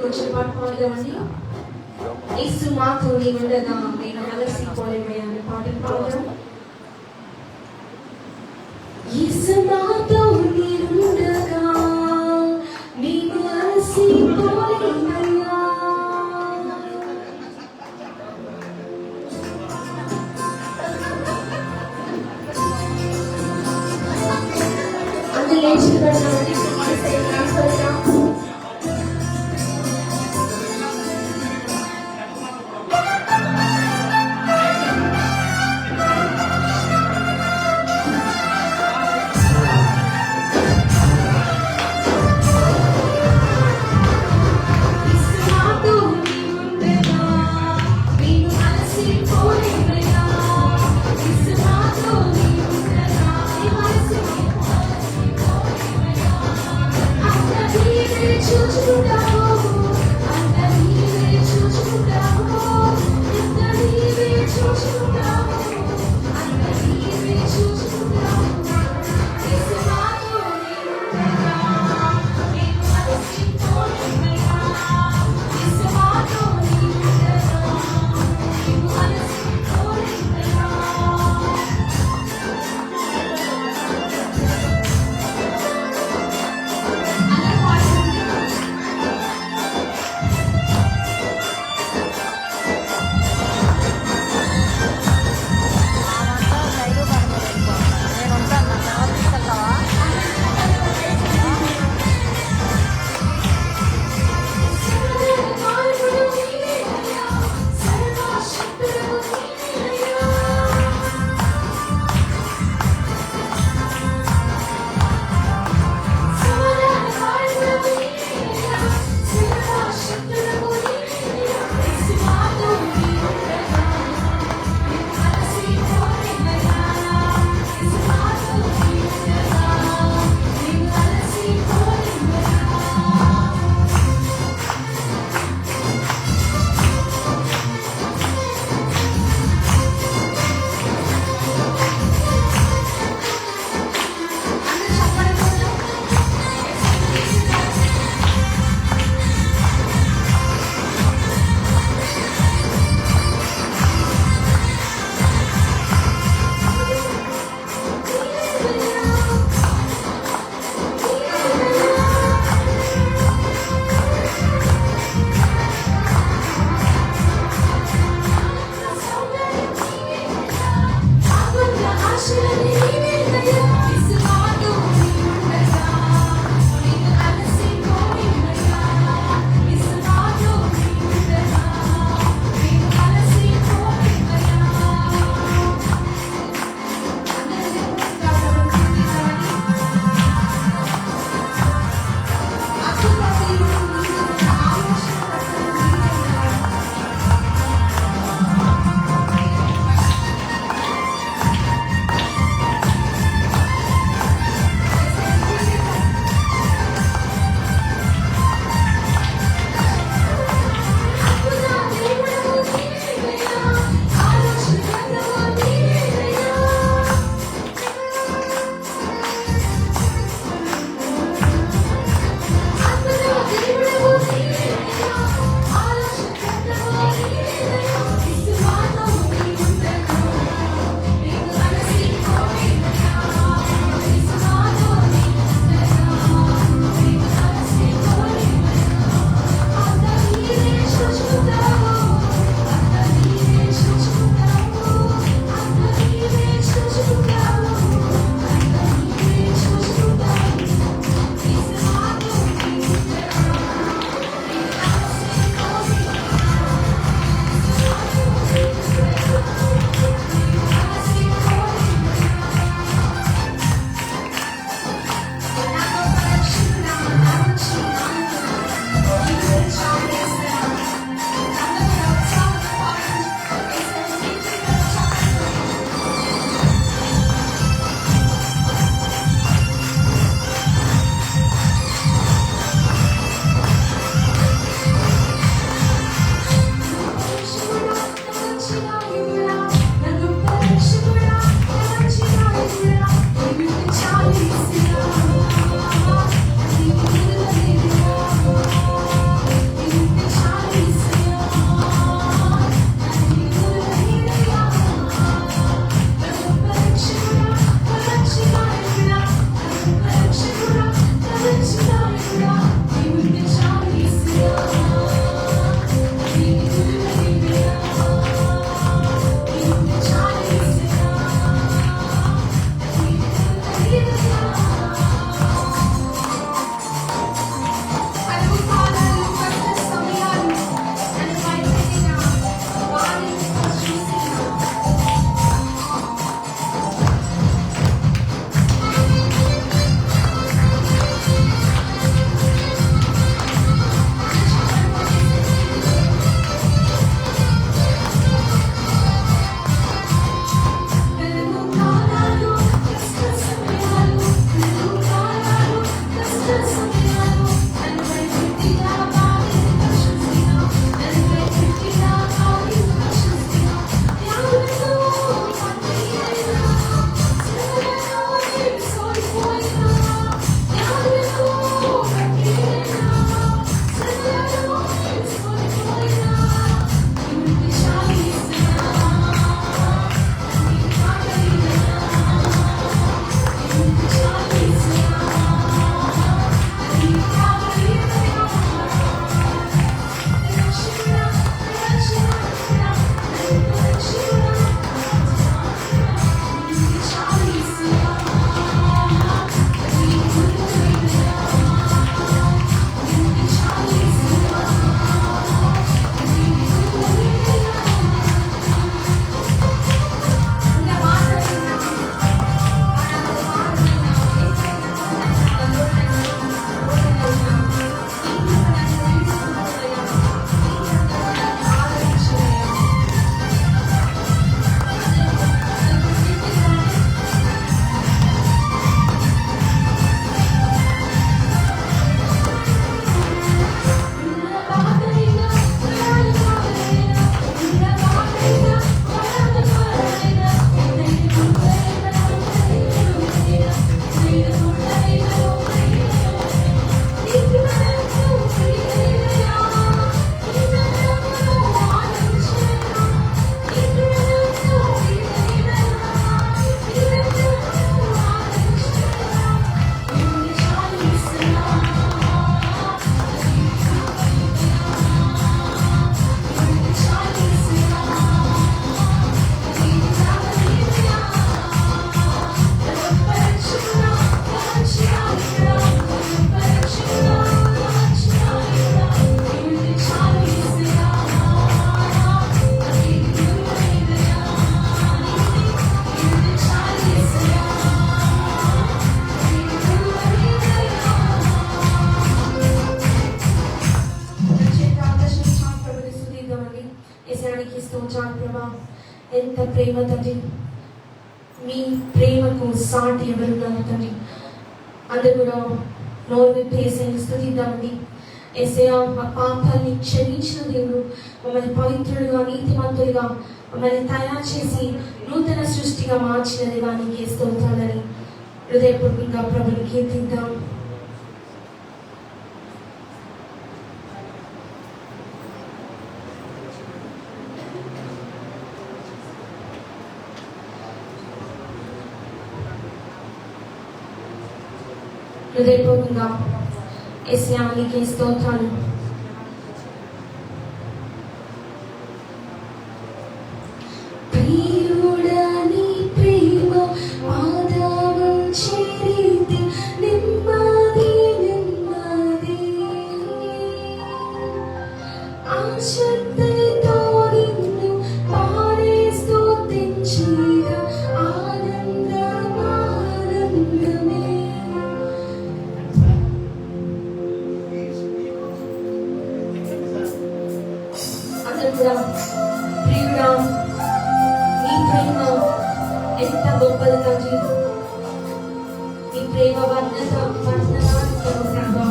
దగ్గరికి వచ్చిన పాట పాడదామండి. యేసు మాతో నీ ఉండగా నేను అలసిపోలేమయ్యా అనే పాటను పాడదాం. యేసు మాతో నీ ఉండగా నేను అలసిపోలేమయ్యా. అందరూ లేచి పడదామండి. ప్రేమ తండ్రి. మీ ప్రేమకు సాటి ఎవరున్నారు తండ్రి? అందరూ కూడా నోరు విప్పి యేసయ్యను స్తుతిద్దామండి. యేసయ్య మా పాపాన్ని క్షమించిన దేవుడు, మమ్మల్ని పవిత్రులుగా నీతిమంతులుగా మమ్మల్ని తయారు చేసి నూతన సృష్టిగా మార్చిన దేవానికి స్తోత్రాలని హృదయపూర్వకంగా ప్రభుని కీర్తిద్దాం. హృదయపూర్వకంగా యేసయ్యా నీకే స్తోత్రాలు. ప్రియుడా, నీ ప్రేమ ఎంత గొప్పది తండ్రి. నీ ప్రేమ వర్ణనాత్మకం ప్రభా.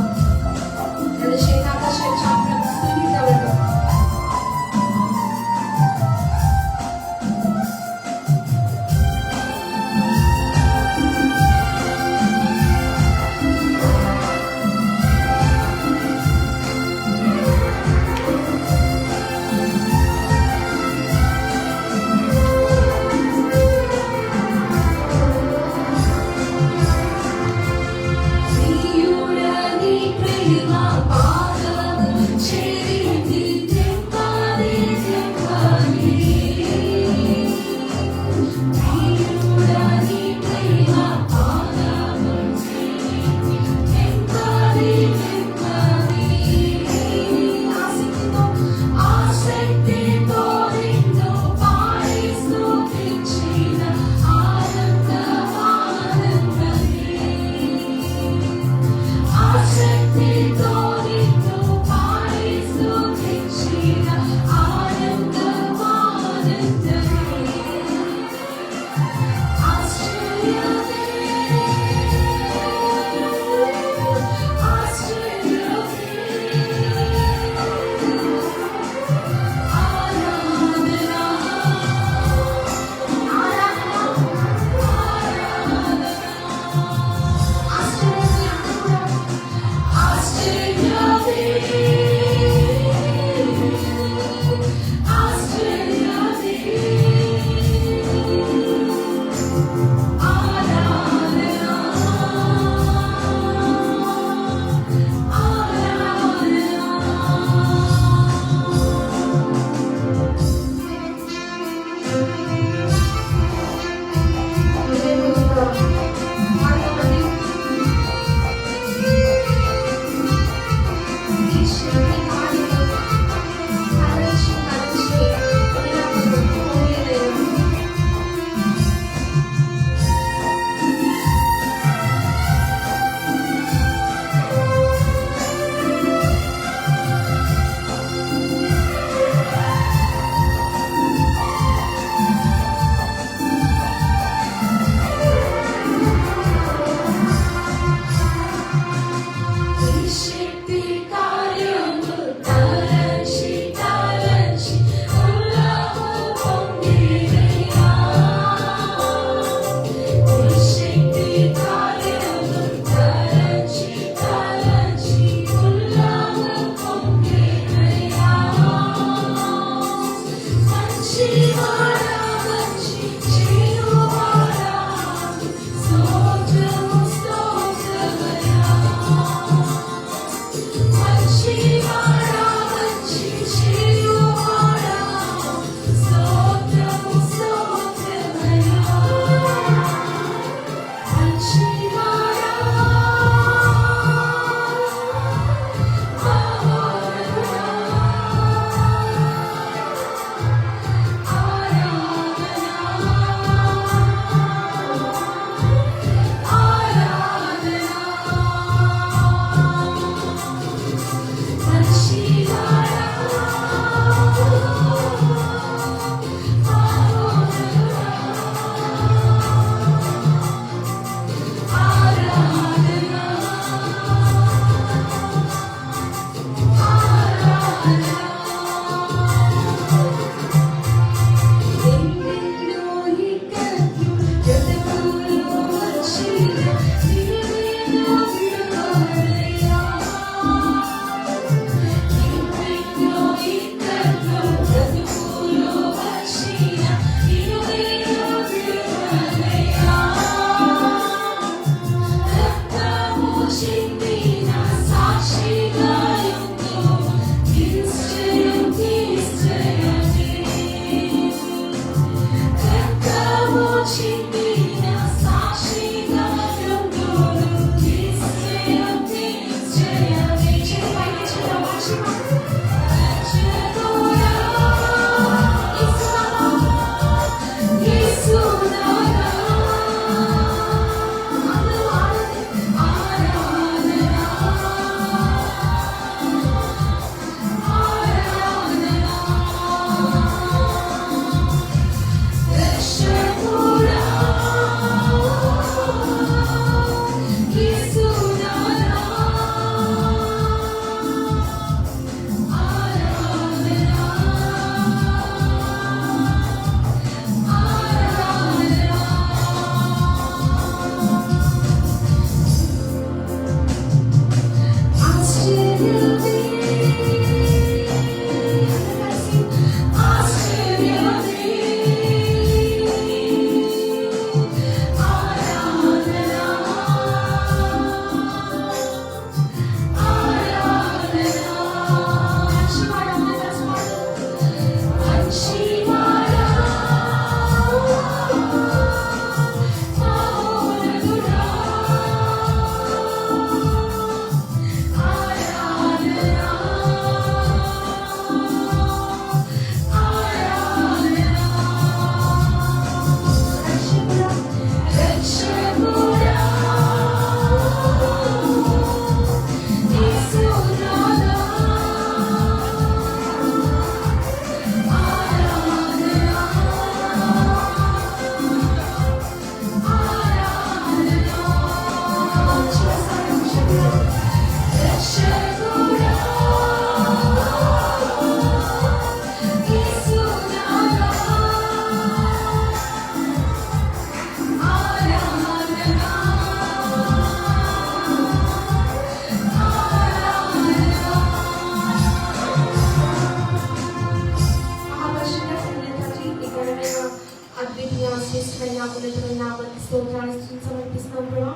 సమర్పిస్తున్నాం ప్రభా.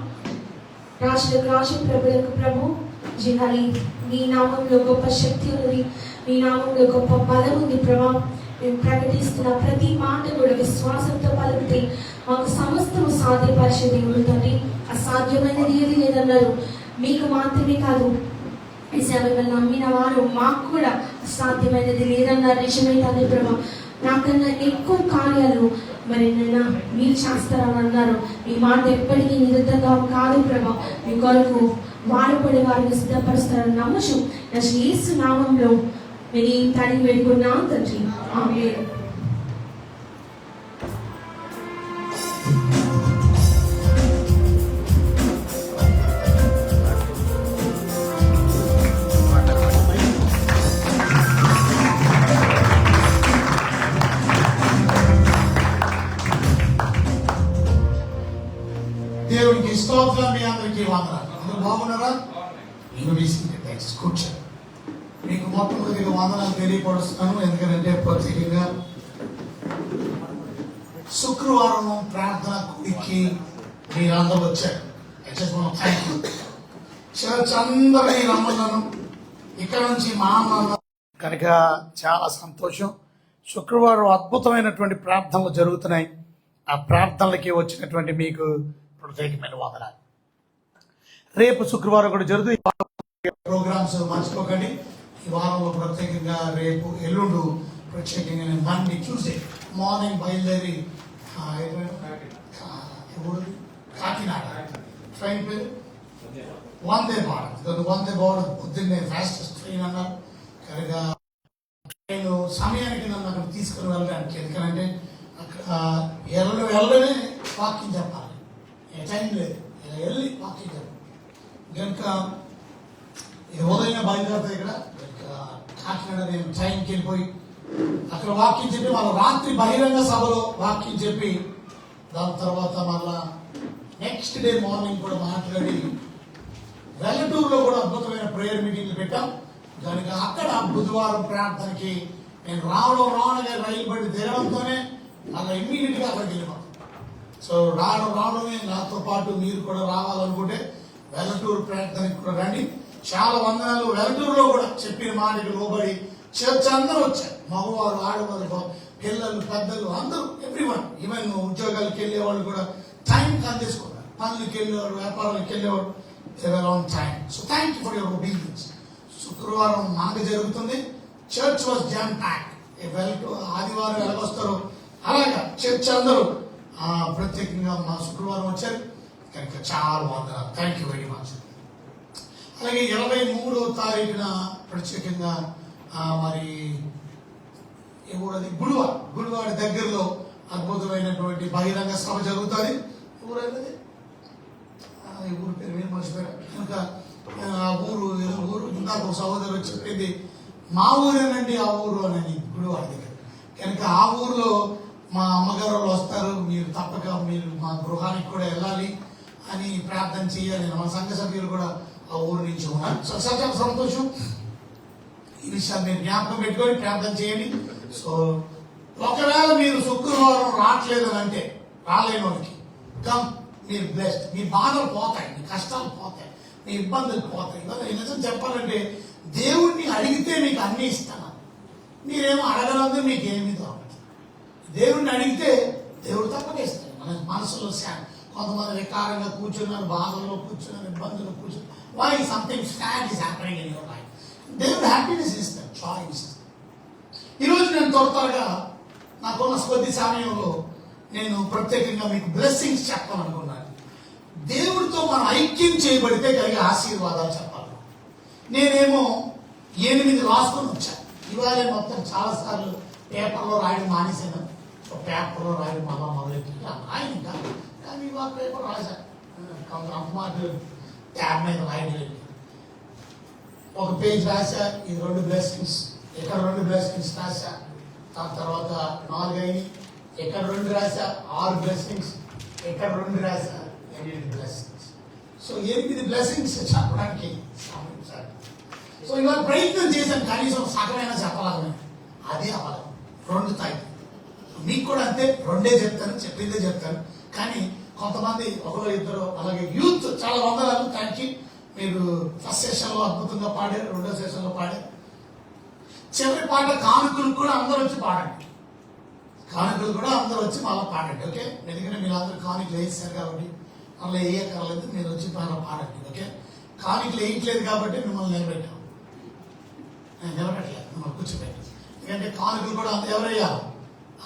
రాజులకు రాజు, ప్రభులకు ప్రభు, జిహాలి మీ నామంలో గొప్ప శక్తి ఉన్నది, మీ నామంలో గొప్ప బలం ఉంది ప్రభా. మేము ప్రకటిస్తున్న ప్రతి మాట కూడా విశ్వాసంతో పలికితే మాకు సమస్తము సాధ్యపరిచే దేవుడు తండ్రి. అసాధ్యమైనది ఏది లేదన్నారు. మీకు మాత్రమే కాదు, మిమ్మల్ని నమ్మిన వారు మాకు కూడా అసాధ్యమైనది లేదన్నారు. నిజమే తండ్రి ప్రభా. నాకన్నా ఎక్కువ కార్యాలు మరి నేను మీరు చేస్తారని అన్నారు. మీ మాట ఎప్పటికీ నిరుద్ధంగా కాదు ప్రభా. మీ కొరకు వాడపడి వారిని సిద్ధపరుస్తారని నమ్మచ్చు. యేసు నామంలో నేను తడిగి వెళ్ళుకున్నాను తండ్రి. ఆమేన్. దేవునికి స్తోత్రం. మీ అందరికీ వందనాలు. అందరూ బాగున్నారా? కూర్చోండి. మీకు మొట్టమొదటిగా వందనాలు తెలియపరుస్తున్నాను. ఎందుకంటే ప్రత్యేకంగా శుక్రవారం ప్రార్థన కూడికి మీరందరూ వచ్చారు. చర్చ్ అందరినీ రమ్మన్నాను. ఇక్కడ నుంచి మా కనుక చాలా సంతోషం. శుక్రవారం అద్భుతమైనటువంటి ప్రార్థనలు జరుగుతున్నాయి. ఆ ప్రార్థనలకి వచ్చినటువంటి మీకు ప్రత్యేకమైన వందనాలు. రేపు శుక్రవారం కూడా జరుగుతుంది. ప్రోగ్రామ్స్ మర్చిపోకండి. ఈ వారంలో ప్రత్యేకంగా రేపు ఎల్లుండు ప్రత్యేకంగా మండే ట్యూస్డే మార్నింగ్ బయలుదేరి కాకినాడ ట్రైన్ పేరు వందే భారత్. వందే భారత్ పొద్దున్నే ఫాస్టెస్ట్ ట్రైన్ అన్నారు. కనుక నేను సమయానికి నన్ను అక్కడ తీసుకుని వెళ్ళడానికి, ఎందుకంటే అక్కడ వెళ్ళనే వాకింగ్ చెప్పాలి. టైం లేదు, ఇలా వెళ్ళి వాకింగ్ చెప్పాలి. కనుక ఇది ఉదయం బయలుదేరితే ఇక్కడ కాకినాడ నేను ట్రైన్కి వెళ్ళిపోయి అక్కడ వాకింగ్ చెప్పి వాళ్ళ రాత్రి బహిరంగ సభలో వాకింగ్ చెప్పి దాని తర్వాత మళ్ళా నెక్స్ట్ డే మార్నింగ్ కూడా మాట్లాడి వెల్లటూరులో కూడా అద్భుతమైన ప్రేయర్ మీటింగ్లు పెట్టాం. కనుక అక్కడ బుధవారం ప్రార్థనకి నేను రావడమే రైలు బండి దిగడంతోనే అలా ఇమ్మీడియట్ గా అక్కడికి వెళ్ళిపోతాం. సో రావడమే నాతో పాటు మీరు కూడా రావాలనుకుంటే వెల్లటూరు ప్రార్థనకి కూడా రండి. చాలా వందనాలు. వెల్లటూరులో కూడా చెప్పిన మాటకి లోబడి చర్చ్ అందరూ వచ్చారు. మగవారు, ఆడవారు, పిల్లలు, పెద్దలు అందరూ, ఎవ్రీవన్. ఈవెన్ ఉద్యోగాలకు వెళ్ళేవాళ్ళు కూడా టైం అందించుకున్నారు. పనులకు వెళ్ళేవాడు, వ్యాపారాలకు వెళ్ళేవాడు, around time. So thank you for your obedience. శుక్రవారం మనకు జరుగుతుంది. Church was jam pack. ఆదివారం ఎలాగొస్తారో అలాగా చర్చ్ అందరూ ప్రత్యేకంగా మా శుక్రవారం వచ్చారు. కనుక చాలా వందనాలు. Thank you very much. అలాగే 23వ తారీఖున ప్రత్యేకంగా మరి ఎవరది గుడివాడి దగ్గరలో అద్భుతమైనటువంటి బహిరంగ సభ జరుగుతుంది. ఎవరైనది ఊరు పేరు ఏం మర్చిపోయారు. కనుక ఆ ఊరు ఇందాక ఒక సహోదరు చెప్పింది మా ఊరేనండి ఆ ఊరు అని గుడివాడి దగ్గర. కనుక ఆ ఊర్లో మా అమ్మగారు వస్తారు, మీరు తప్పక మీరు మా గృహానికి కూడా వెళ్ళాలి అని ప్రార్థన చేయాలి. మా సంఘ సభ్యులు కూడా ఆ ఊరు నుంచి ఉన్నారు. చాలా సంతోషం. ఈ విషయాలు మీరు జ్ఞాపకం పెట్టుకొని ప్రార్థన చేయండి. సో ఒకవేళ మీరు శుక్రవారం రావట్లేదు అని అంటే రాలేని వాళ్ళకి కమ్, మీరు బ్లెస్డ్. మీ బాధలు పోతాయి, మీ కష్టాలు పోతాయి, మీ ఇబ్బందులు పోతాయి. ఇవన్నీ నిజం చెప్పాలంటే దేవుణ్ణి అడిగితే మీకు అన్ని ఇస్తాను. మీరేమో అడగలందరూ మీకు ఏమీ దొరకదు. దేవుణ్ణి అడిగితే దేవుడు తప్పక ఇస్తాడు. మన మనసులో కొంతమంది వికారంగా కూర్చున్నారు, బాధల్లో కూర్చున్నారు, ఇబ్బందులు కూర్చున్నారు. Why something sad is happening in your life. దేవుడు హ్యాపీనెస్ ఇస్తాడు, జాయ్ ఇస్తాడు. ఈరోజు నేను త్వరగా నాకున్న కొద్ది సమయంలో నేను ప్రత్యేకంగా మీకు బ్లెస్సింగ్స్ చెప్పాలనుకున్నాను. దేవుడితో మనం ఐక్యం చేయబడితే కలిగే ఆశీర్వాదాలు చెప్పాలి. నేనేమో 8 రాసుకొని వచ్చాను. ఇవాళ మొత్తం చాలాసార్లు పేపర్లో రాయడం మానేశాను. పేపర్లో రాయడం మళ్ళా మొదలెట్టి రాయను ఇంకా, కానీ ఇవాళ పేపర్ రాశాను. అమ్మాయి ట్యాబ్ మీద రాయడం ఒక పేజ్ రాశా. ఇది 2 బ్లెస్సింగ్స్, ఇక్కడ 2 బ్లెస్సింగ్స్ రాశా. దాని తర్వాత 4 అయినాయి. ఇక్కడ 2 రాశా, 6 బ్లెస్సింగ్స్. ఇక్కడ 2 రాశా, 8 బ్లెస్సింగ్స్. సో 8 బ్లెస్సింగ్స్ చెప్పడానికి సమయం సార్. సో ఇవాళ ప్రయత్నం చేశాను, కనీసం సగమైనా చెప్పాలని. అదే అవ్వాలి. 2 తాయి మీకు కూడా అంతే. 2 చెప్తాను, చెప్పిందే చెప్తాను. కానీ కొంతమంది ఒకరు ఇద్దరు, అలాగే యూత్ చాలా వందలను థ్యాంక్. మీరు ఫస్ట్ సెషన్లో అద్భుతంగా పాడారు, రెండో సెషన్లో పాడారు. చివరి పాట కానుకలు కూడా అందరూ వచ్చి పాడండి. కానుకలు కూడా అందరూ వచ్చి మళ్ళీ పాడండి. ఓకే, ఎందుకంటే మీరు అందరూ కానుకలు వేసారు కాబట్టి మళ్ళీ వేయక్కర్లేదు, మీరు వచ్చి మళ్ళీ పాడండి. ఓకే, కానుకలు వేయట్లేదు కాబట్టి మిమ్మల్ని నిలబెట్టాం, నిలబెట్టలేదు, మిమ్మల్ని కూర్చోబెట్టాం. ఎందుకంటే కానుకలు కూడా ఎవరు వేయాలి?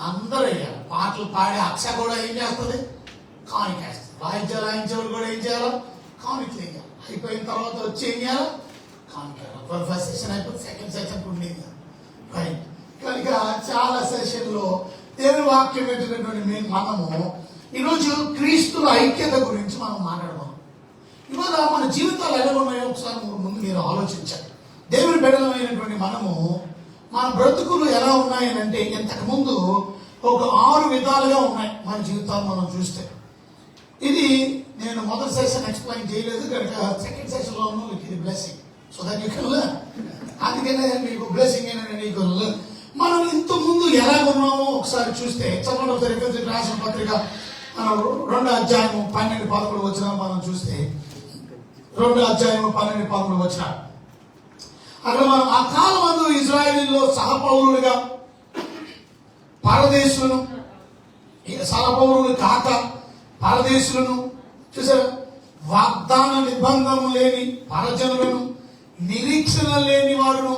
అందరూ వేయాలి. పాటలు పాడే అక్ష కూడా ఏం చేస్తుంది? కానుక వేస్తుంది. వాయిద్యాలు వాయించేవాళ్ళు కూడా ఏం చేయాలి? కానుకలు వేయాలి. అయిపోయిన తర్వాత వచ్చి ఏం చేయాలి? కానుక. ఫస్ట్ సెషన్ అయిపోతే సెకండ్ సెషన్ ఉండేది రైట్. కనుక చాలా సెషన్లో దేవుని వాక్యం ఏంటంటే మనము ఈరోజు క్రీస్తుల ఐక్యత గురించి మనం మాట్లాడదాం. ఇవాళ మన జీవితాలు ఎలా ఉన్నాయో ఒకసారి ముందు మీరు ఆలోచించాలి. దేవుని బిడ్డలమైనటువంటి మనము మన బ్రతుకులు ఎలా ఉన్నాయనంటే ఇంతకుముందు ఒక 6 విధాలుగా ఉన్నాయి మన జీవితాలు మనం చూస్తే. ఇది నేను మొదటి సెషన్ ఎక్స్ప్లెయిన్ చేయలేదు కనుక సెకండ్ సెషన్లో ఉన్న ఇది blessing. So that you can learn. అందుకనే మీకు బ్లెస్సింగ్ ఏంటంటే నీకు మనం ఇంత ముందు ఎలా ఉన్నామో ఒకసారి చూస్తే చదవండి ఒకసారి రాసిన పత్రిక 2వ అధ్యాయము 12-13 వచనాలు మనం చూస్తే 2వ అధ్యాయము 12-13 వచనాలు. అక్కడ మనం ఆ కాలమందు ఇజ్రాయేలీలో సహపౌరులుగా పరదేశులను, సహపౌరులు కాక పరదేశులను చూసారు, వాగ్దాన నిబంధన లేని పరజనులను, నిరీక్షణ లేని వారును,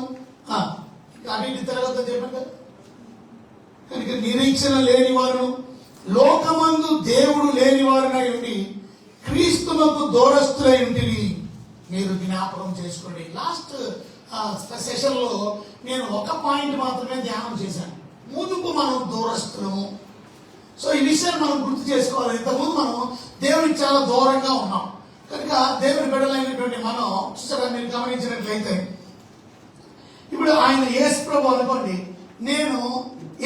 అన్నింటి తిరగద్దని చెప్పండి కదా. కనుక నిరీక్షణ లేని వారును, లోకమందు దేవుడు లేని వారినై ఉండి క్రీస్తునకు దూరస్తులై ఉంటివి మీరు జ్ఞాపకం చేసుకోండి. లాస్ట్ సెషన్ లో నేను ఒక పాయింట్ మాత్రమే ధ్యానం చేశాను. ముందుకు మనం దూరస్తులము. సో ఈ విషయాన్ని మనం గుర్తు చేసుకోవాలి. ఇంతకుముందు మనం దేవుడికి చాలా దూరంగా ఉన్నాం కనుక దేవుని బిడ్డలైనటువంటి మనం చూసారా, మీరు గమనించినట్లయితే ఇప్పుడు ఆయన యేసు ప్రభు అనుకోండి, నేను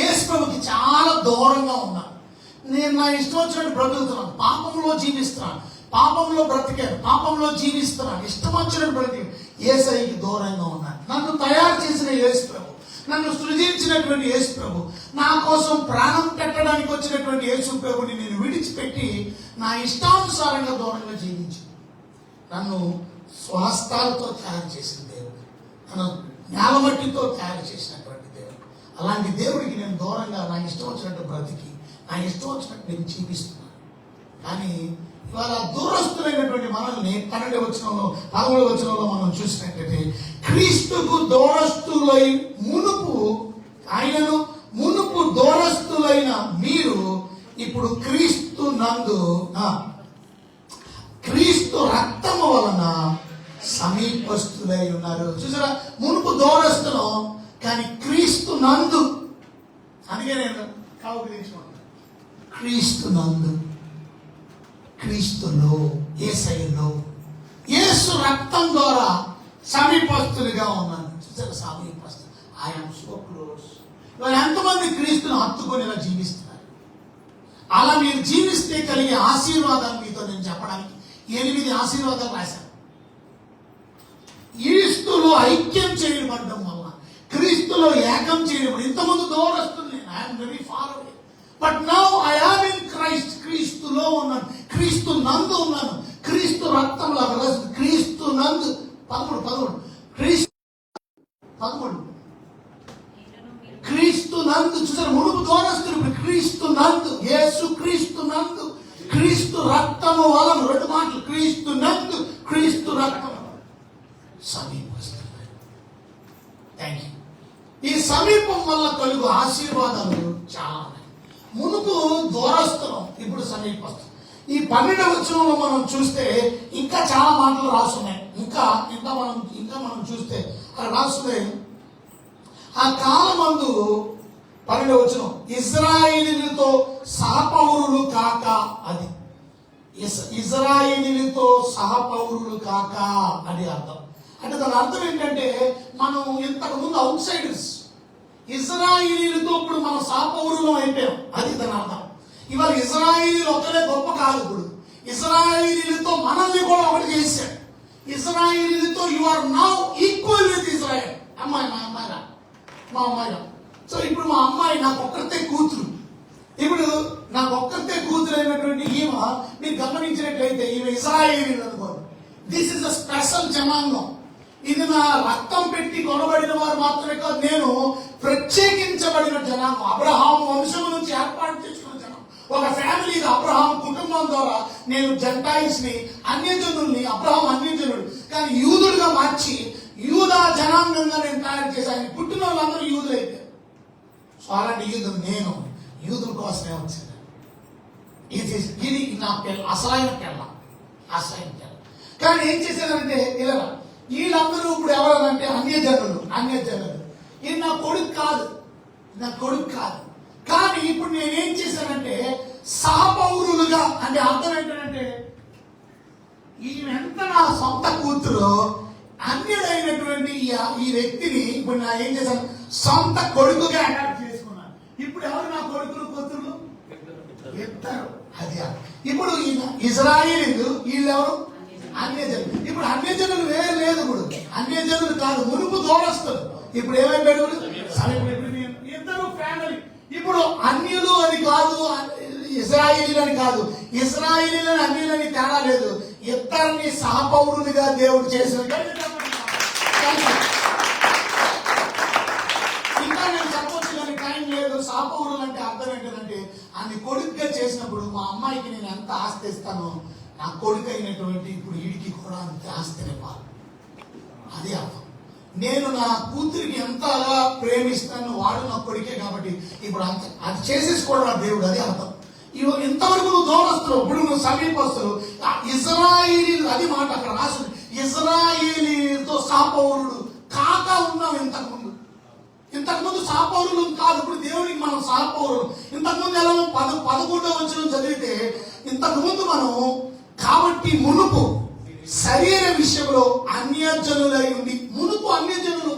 యేసు ప్రభుకి చాలా దూరంగా ఉన్నాను. నేను నా ఇష్టం వచ్చినట్టు బ్రతుకుతున్నాను, పాపంలో జీవిస్తున్నాను, పాపంలో బ్రతికాను, పాపంలో జీవిస్తున్నాను, ఇష్టం వచ్చినట్టు బ్రతికి యేసయ్యకి దూరంగా ఉన్నాను. నన్ను తయారు చేసిన యేసు ప్రభు, నన్ను సృజించినటువంటి యేసు ప్రభు, నా కోసం ప్రాణం పెట్టడానికి వచ్చినటువంటి యేసు ప్రభుని నేను విడిచిపెట్టి నా ఇష్టానుసారంగా దూరంగా జీవించి నన్ను స్వహస్తాలతో తయారు చేసిన దేవుడు, నన్ను నేలమట్టితో తయారు చేసినటువంటి దేవుడు. అలాంటి దేవుడికి నేను దూరంగా నా ఇష్టం వచ్చినట్టు బ్రతికి నా ఇష్టం వచ్చినట్టు నేను జీవిస్తున్నాను. కానీ ఇవాళ దూరస్తులైనటువంటి మనల్ని 12వ వచనంలో 13వ వచనంలో మనం చూసినట్లయితే క్రీస్తుకు దూరస్తులై మునుపు ఆయనను మునుపు దూరస్తులైన మీరు ఇప్పుడు క్రీస్తు నందు క్రీస్తు రక్తము వలన సమీపస్తులై ఉన్నారు. చూసారా, మునుపు దూరస్తులం కానీ క్రీస్తు నందు, అందుకే నేను కావుకున్నాను, క్రీస్తు నందు, క్రీస్తులో, యేసయ్యలో, యేసు రక్తం ద్వారా సమీపస్తులుగా ఉన్నాను. చూసారా, సమీపస్తు, ఐఎమ్ సో క్లోజ్. వాళ్ళు ఎంతమంది క్రీస్తును హత్తుకొని ఇలా జీవిస్తున్నారు? అలా మీరు జీవిస్తే కలిగే ఆశీర్వాదాలు మీతో నేను చెప్పడానికి 8 ఆశీర్వాదాలు రాశాను. క్రీస్తులో ఐక్యం చేయబడడం వల్ల, క్రీస్తులో ఏకం చేయడం. ఇంతమంది దూరస్తుంది, I'm very far away, but now I am in Christ. క్రీస్తులో ఉన్నాను, క్రీస్తు నందు ఉన్నాను, క్రీస్తు రక్తంలో క్రీస్తు నందు 13 క్రీస్తు 13 క్రీస్తు నందు. చూసారు, మునుపు దూరస్తులు క్రీస్తు నందు, యేసు క్రీస్తు నందు, క్రీస్తు రక్తము వలన. 2 మాటలు, క్రీస్తు నందు, క్రీస్తు రక్తం, సమీపస్తులు. Thank you. ఈ సమీపం వల్ల కలుగు ఆశీర్వాదాలు చాలా ఉన్నాయి. మునుపు దూరస్తులం, ఇప్పుడు సమీపస్తులం. ఈ 12వ వచనంలో మనం చూస్తే ఇంకా చాలా మాటలు రాసున్నాయి. ఇంకా మనం చూస్తే అది రాసున్నాయి. ఆ కాలమందు 12వ వచనం, ఇశ్రాయేలీయులతో సహపౌరులు కాక, అది ఇశ్రాయేలీయులతో సహపౌరులు కాక అని అర్థం. అంటే దాని అర్థం ఏంటంటే మనం ఇంతకు ముందు అవుట్ సైడర్స్, ఇశ్రాయేలీయులతో ఇప్పుడు మనం సహపౌరులం అయిపోయాం, అది దాని అర్థం. ఇవాళ ఇశ్రాయేలీయులు ఒక్కడే గొప్ప కాదు, ఇప్పుడు ఇశ్రాయేలీయులతో మనల్ని కూడా ఒకటి చేశాడు. ఇశ్రాయేలీయులతో you are now equal with Israel. అమ్మాయి మా అమ్మాయి. సో ఇప్పుడు మా అమ్మాయి నాకు ఒక్కరితే కూతురు. ఇప్పుడు నాకు ఒక్కతే కూతురైనటువంటి ఈమె మీరు గమనించినట్లయితే ఈమె ఇశ్రాయేలీయులు అనుకోరు. దిస్ ఇస్ అ స్పెషల్ జనాంగం. ఇది నా రక్తం పెట్టి కొనబడిన వారు మాత్రమే కాదు, నేను ప్రత్యేకించబడిన జనాంగం. అబ్రహాం వంశం నుంచి ఏర్పాటు చేసుకున్న జనం, ఒక ఫ్యామిలీ. అబ్రహాం కుటుంబం ద్వారా నేను జెంటైల్స్ ని, అన్యజనుల్ని, అబ్రహాం అన్యజనుడు కానీ యూదుడుగా మార్చి యూదా జనాంగంగా నేను తయారు చేశాను. పుట్టిన వాళ్ళందరూ యూదులు అయిపోయారు. సో అలాంటి యూదులు నేను యూదుల కోసమే వచ్చాను. ఇది నా పిల్ల, అసలైన పిల్ల. కానీ ఏం చేశానంటే ఇలా వీళ్ళందరూ ఇప్పుడు ఎవరనంటే అన్యజనులు. ఇది నా కొడుకు కాదు. కానీ ఇప్పుడు నేనేం చేశానంటే సహపౌరులుగా, అంటే అర్థం ఏంటంటే ఈమెంత నా సొంత కూతురు అన్యుడైనటువంటి ఈ వ్యక్తిని ఇప్పుడు నా ఏం చేశాను, సొంత కొడుకుగా అడాప్ట్ చేసుకున్నాను. ఇప్పుడు ఎవరు నా కొడుకులు కూతురు? ఇద్దరు. అది ఇప్పుడు ఇశ్రాయేలీయులు, వీళ్ళెవరు? అన్యజనులు. ఇప్పుడు అన్యజనులు వేరే లేదు. ఇప్పుడు అన్యజనులు కాదు, మునుపు దూరస్తులు. ఇప్పుడు ఏమైపోయాడు? ఇద్దరు ఫ్యామిలీ. ఇప్పుడు అన్యులు అని కాదు, ఇశ్రాయేలీయులు అని కాదు, ఇశ్రాయేలీయులని అన్యులని తేడా లేదు. ఇద్దరిని సహపౌరులుగా దేవుడు చేసిన. ఇంకా నేను చెప్పొచ్చు కానీ టైం లేదు. సహపౌరులు అంటే అర్థం ఏంటంటే అన్ని కొడుకుగా చేసినప్పుడు మా అమ్మాయికి నేను ఎంత ఆస్తి ఇస్తానో నా కొడుకు అయినటువంటి ఇప్పుడు వీడికి కూడా అంత ఆస్తినివ్వాలి. అదే అర్థం. నేను నా కూతురికి ఎంతగా ప్రేమిస్తాను, వాడు నా కొడుకే కాబట్టి ఇప్పుడు అంత అది చేసేసుకోవడం దేవుడు. అదే అర్థం. ఇంతవరకు నువ్వు దూరస్తులు, ఇప్పుడు నువ్వు సమీపస్తులు. ఇశ్రాయేలీయులు, అది మాట అక్కడ రాసింది. ఇశ్రాయేలీయులతో సహపౌరుడు కాక ఉన్నాం. ఇంతకుముందు సహపౌరులు కాదు, ఇప్పుడు దేవునికి మనం సహపౌరులు. ఇంతకుముందు ఎలా 11వ వచనం చదివితే ఇంతకుముందు మనం కాబట్టి మునుపు శరీర విషయంలో అన్యజనులై ఉండి, మునుపు అన్యజనులు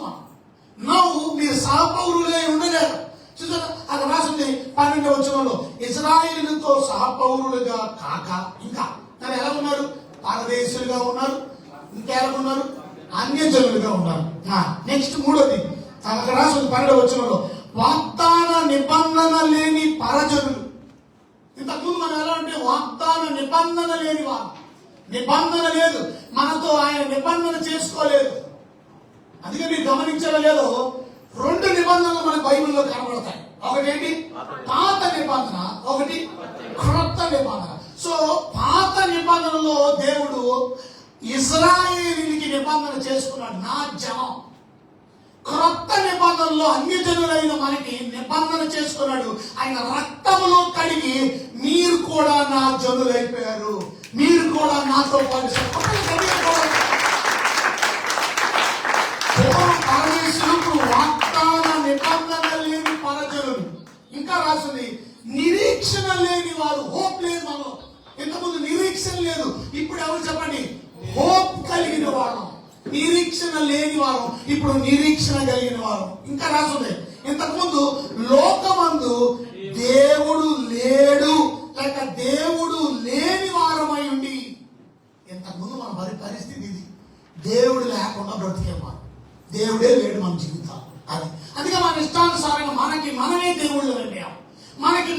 నవ్వు మీరు సహపౌరులై ఉండలేరు. చూసారా అక్కడ రాసింది 12వ వచనంలో ఇశ్రాయేలుతో సహపౌరులుగా కాక ఇంకా మరి ఎలా ఉన్నారు? పరదేశులుగా ఉన్నారు. ఇంకా ఎలా ఉన్నారు? అన్యజనులుగా ఉన్నారు. నెక్స్ట్ 3వది అక్కడ రాసింది 12వ వచనంలో వాగ్దాన నిబంధన లేని పరజనులు. ఇంతకుముందు మనం ఎలా అంటే వాగ్దాన నిబంధన లేని వారు. నిబంధన లేదు, మనతో ఆయన నిబంధన చేసుకోలేదు. అందుకే మీరు గమనించడం లేదో 2 నిబంధనలు మన బైబిల్లో కనబడతాయి. ఒకటేంటి? పాత నిబంధన, ఒకటి క్రొత్త నిబంధన. సో పాత నిబంధనలో దేవుడు ఇశ్రాయేలీయులకి నిబంధన చేసుకున్నాడు, నా జనం. క్రొత్త నిబంధనలో అన్యజనులైన మనకి నిబంధన చేసుకున్నాడు. ఆయన రక్తములో కడిగి మీరు కూడా నా జనులైపోయారు, మీరు కూడా నాతో పాటు పరమేశ్వరుడు. వాగ్దాన నిబంధన లేని పరజనులు. ఇంకా రాసింది నిరీక్షణ లేని వారు. హోప్ లేదు మనలో. ఇంతకుముందు నిరీక్షణ లేదు, ఇప్పుడు ఎవరు చెప్పండి? హోప్ కలిగిన వారు. నిరీక్షణ లేని వారు, ఇప్పుడు నిరీక్షణ కలిగిన వారు. ఇంకా రాసుంది ఇంతకుముందు లోకమందు దేవుడు లేడు, లేక దేవుడు లేని వారమై ఉండి. ఇంతకుముందు మన పరిస్థితి ఇది. దేవుడు లేకుండా బ్రతికేవారు. దేవుడే లేడు మన జీవితాలు. అది అందుకే మన ఇష్టానుసారంగా మనమే దేవుళ్ళు వెళ్ళాం.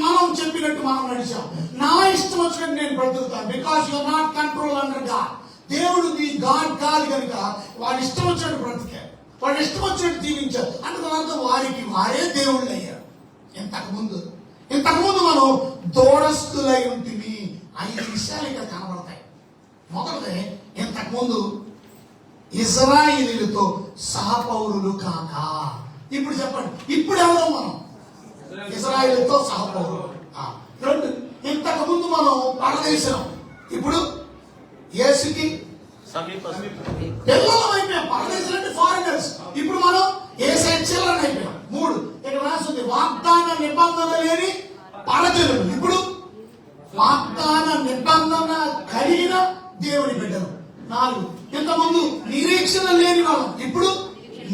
మనం చెప్పినట్టు మనం నడిచాం. నా ఇష్టం వచ్చినట్టు నేను బ్రతుకుతాను. Because you are not control under God. దేవుడు నీ గాడ్ కాదు కనుక వాడు ఇష్టం వచ్చినట్టు బ్రతికారు, వాడు ఇష్టం వచ్చినట్టు జీవించారు. అందువల్ల వారికి వారే దేవుళ్ళు అయ్యారు. ఇంతకుముందు మనం దూరస్తులై ఉంటుంది. 5 విషయాలు ఇక్కడ కనబడతాయి. మొదటిదే ఇంతకుముందు ఇశ్రాయేలీయులతో సహపౌరులు కాక. ఇప్పుడు చెప్పండి, ఇప్పుడు ఎవరో మనం ఇశ్రాయేలీయులతో సహపౌరులు. 2 ఇంతకుముందు మనం పరదేశం, ఇప్పుడు యేసుకి పిల్లలు అయిపోయాం. పరదేశం అంటే ఫారినర్స్. ఇప్పుడు మనం యేసే చిల్డ్రన్ అయిపోయాం. 3 ఇక్కడ రాస్తుంది వాగ్దాన నిబంధన లేని పరజనులు. ఇప్పుడు వాగ్దాన నిబంధన కలిగిన దేవుని బిడ్డలు. 4 ఇంతకుముందు నిరీక్షణ లేని వాళ్ళం, ఇప్పుడు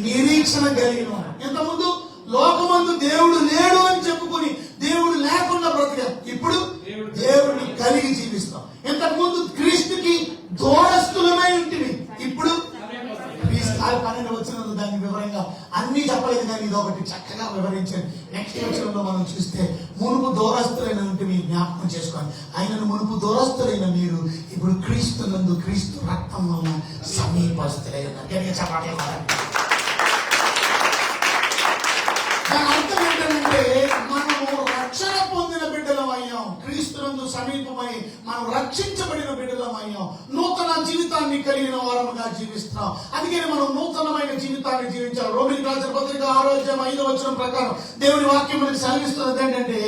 నిరీక్షణ కలిగిన వాళ్ళం. ఇంతకుముందు లోకమందు దేవుడు లేడు అని చెప్పుకొని దేవుడు లేకుండా బ్రతికాం, ఇప్పుడు దేవుడిని కలిగి జీవిస్తాం. ఇంతకుముందు క్రీస్తుకి దూరస్తులమై ఉంటుంది, ఇప్పుడు 12 వచనంలో దాన్ని వివరంగా అన్ని చెప్పలేదు కానీ ఇది ఒకటి చక్కగా వివరించారు. నెక్స్ట్ వచనంలో మనం చూస్తే మునుపు దూరస్తులైన ఉంటే మీరు జ్ఞాపకం చేసుకోండి. ఆయనను మునుపు దూరస్తులైన మీరు ఇప్పుడు క్రీస్తునందు క్రీస్తు రక్తం వలన సమీపస్తులైన. గట్టిగా చెప్పాలి. దాని అర్థం ఏంటంటే మనము రక్షణ పొందిన బిడ్డలం అయ్యాం, క్రీస్తునందు సమీపమై మనం రక్షించబడిన బిడ్డలం అయ్యాం, నూతన జీవితాన్ని కలిగిన వారముగా జీవిస్తున్నాం. అందుకని మనం నూతనమైన జీవితాన్ని జీవించాలి. రోమీయులకు రాసిన పత్రిక 6:5 ప్రకారం దేవుని వాక్యం మనకి సెలవిస్తున్నది ఏంటంటే,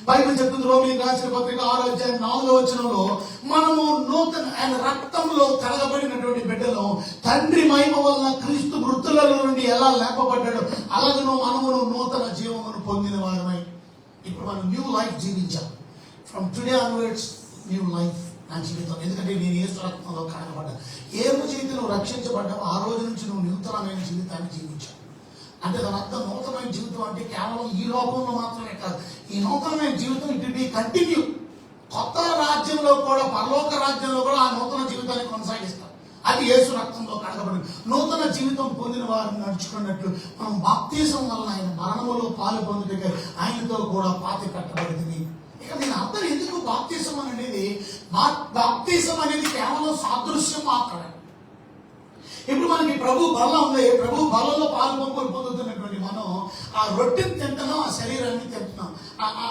బైబిల్ చెప్తుంది, రోమీయులకు రాసిన పత్రిక 6:4 మనము నూతన ఆయన రక్తంలో కలగబడినటువంటి బిడ్డలం. తండ్రి మహిమ వలన క్రీస్తు మృతులలో నుండి ఎలా లేపబడ్డాడో అలాగను మనమును నూతన జీవమును పొందిన వారమై ఇప్పుడు మనం న్యూ లైఫ్ జీవించాం. From today onwards new life నా జీవితం. ఎందుకంటే నేను యేసు రక్తంలో కడగబడ్డా. ఏ రోజైతే నువ్వు రక్షించబడ్డావు ఆ రోజు నుంచి నువ్వు నూతనమైన జీవితాన్ని జీవించావు. అంటే దాని అర్థం నూతనమైన జీవితం అంటే కేవలం ఈ లోకంలో మాత్రమే కాదు, ఈ నూతనమైన జీవితం ఇట్ విల్ బి కంటిన్యూ. కొత్త రాజ్యంలో కూడా, పరలోక రాజ్యంలో కూడా ఆ నూతన జీవితాన్ని కొనసాగిస్తాం. అది యేసు రక్తంలో కడగబడింది. నూతన జీవితం పొందిన వారిని నడుచుకున్నట్లు మనం బాప్తిజం వలన ఆయన మరణములో పాలు పొందుటకు ఆయనతో కూడా పాతి పెట్టబడింది. ఇక దీని అర్థం ఎందుకు బాప్తిజం అనేది? బాప్తిజం అనేది కేవలం సాదృశ్యం మాత్రమే. ఇప్పుడు మనకి ప్రభు బల్ల ఉంది, ప్రభు బల్లలో పాలు పొందుతున్నటువంటి మనం ఆ రొట్టెని తింటున్నాం, ఆ శరీరాన్ని తింటున్నాం,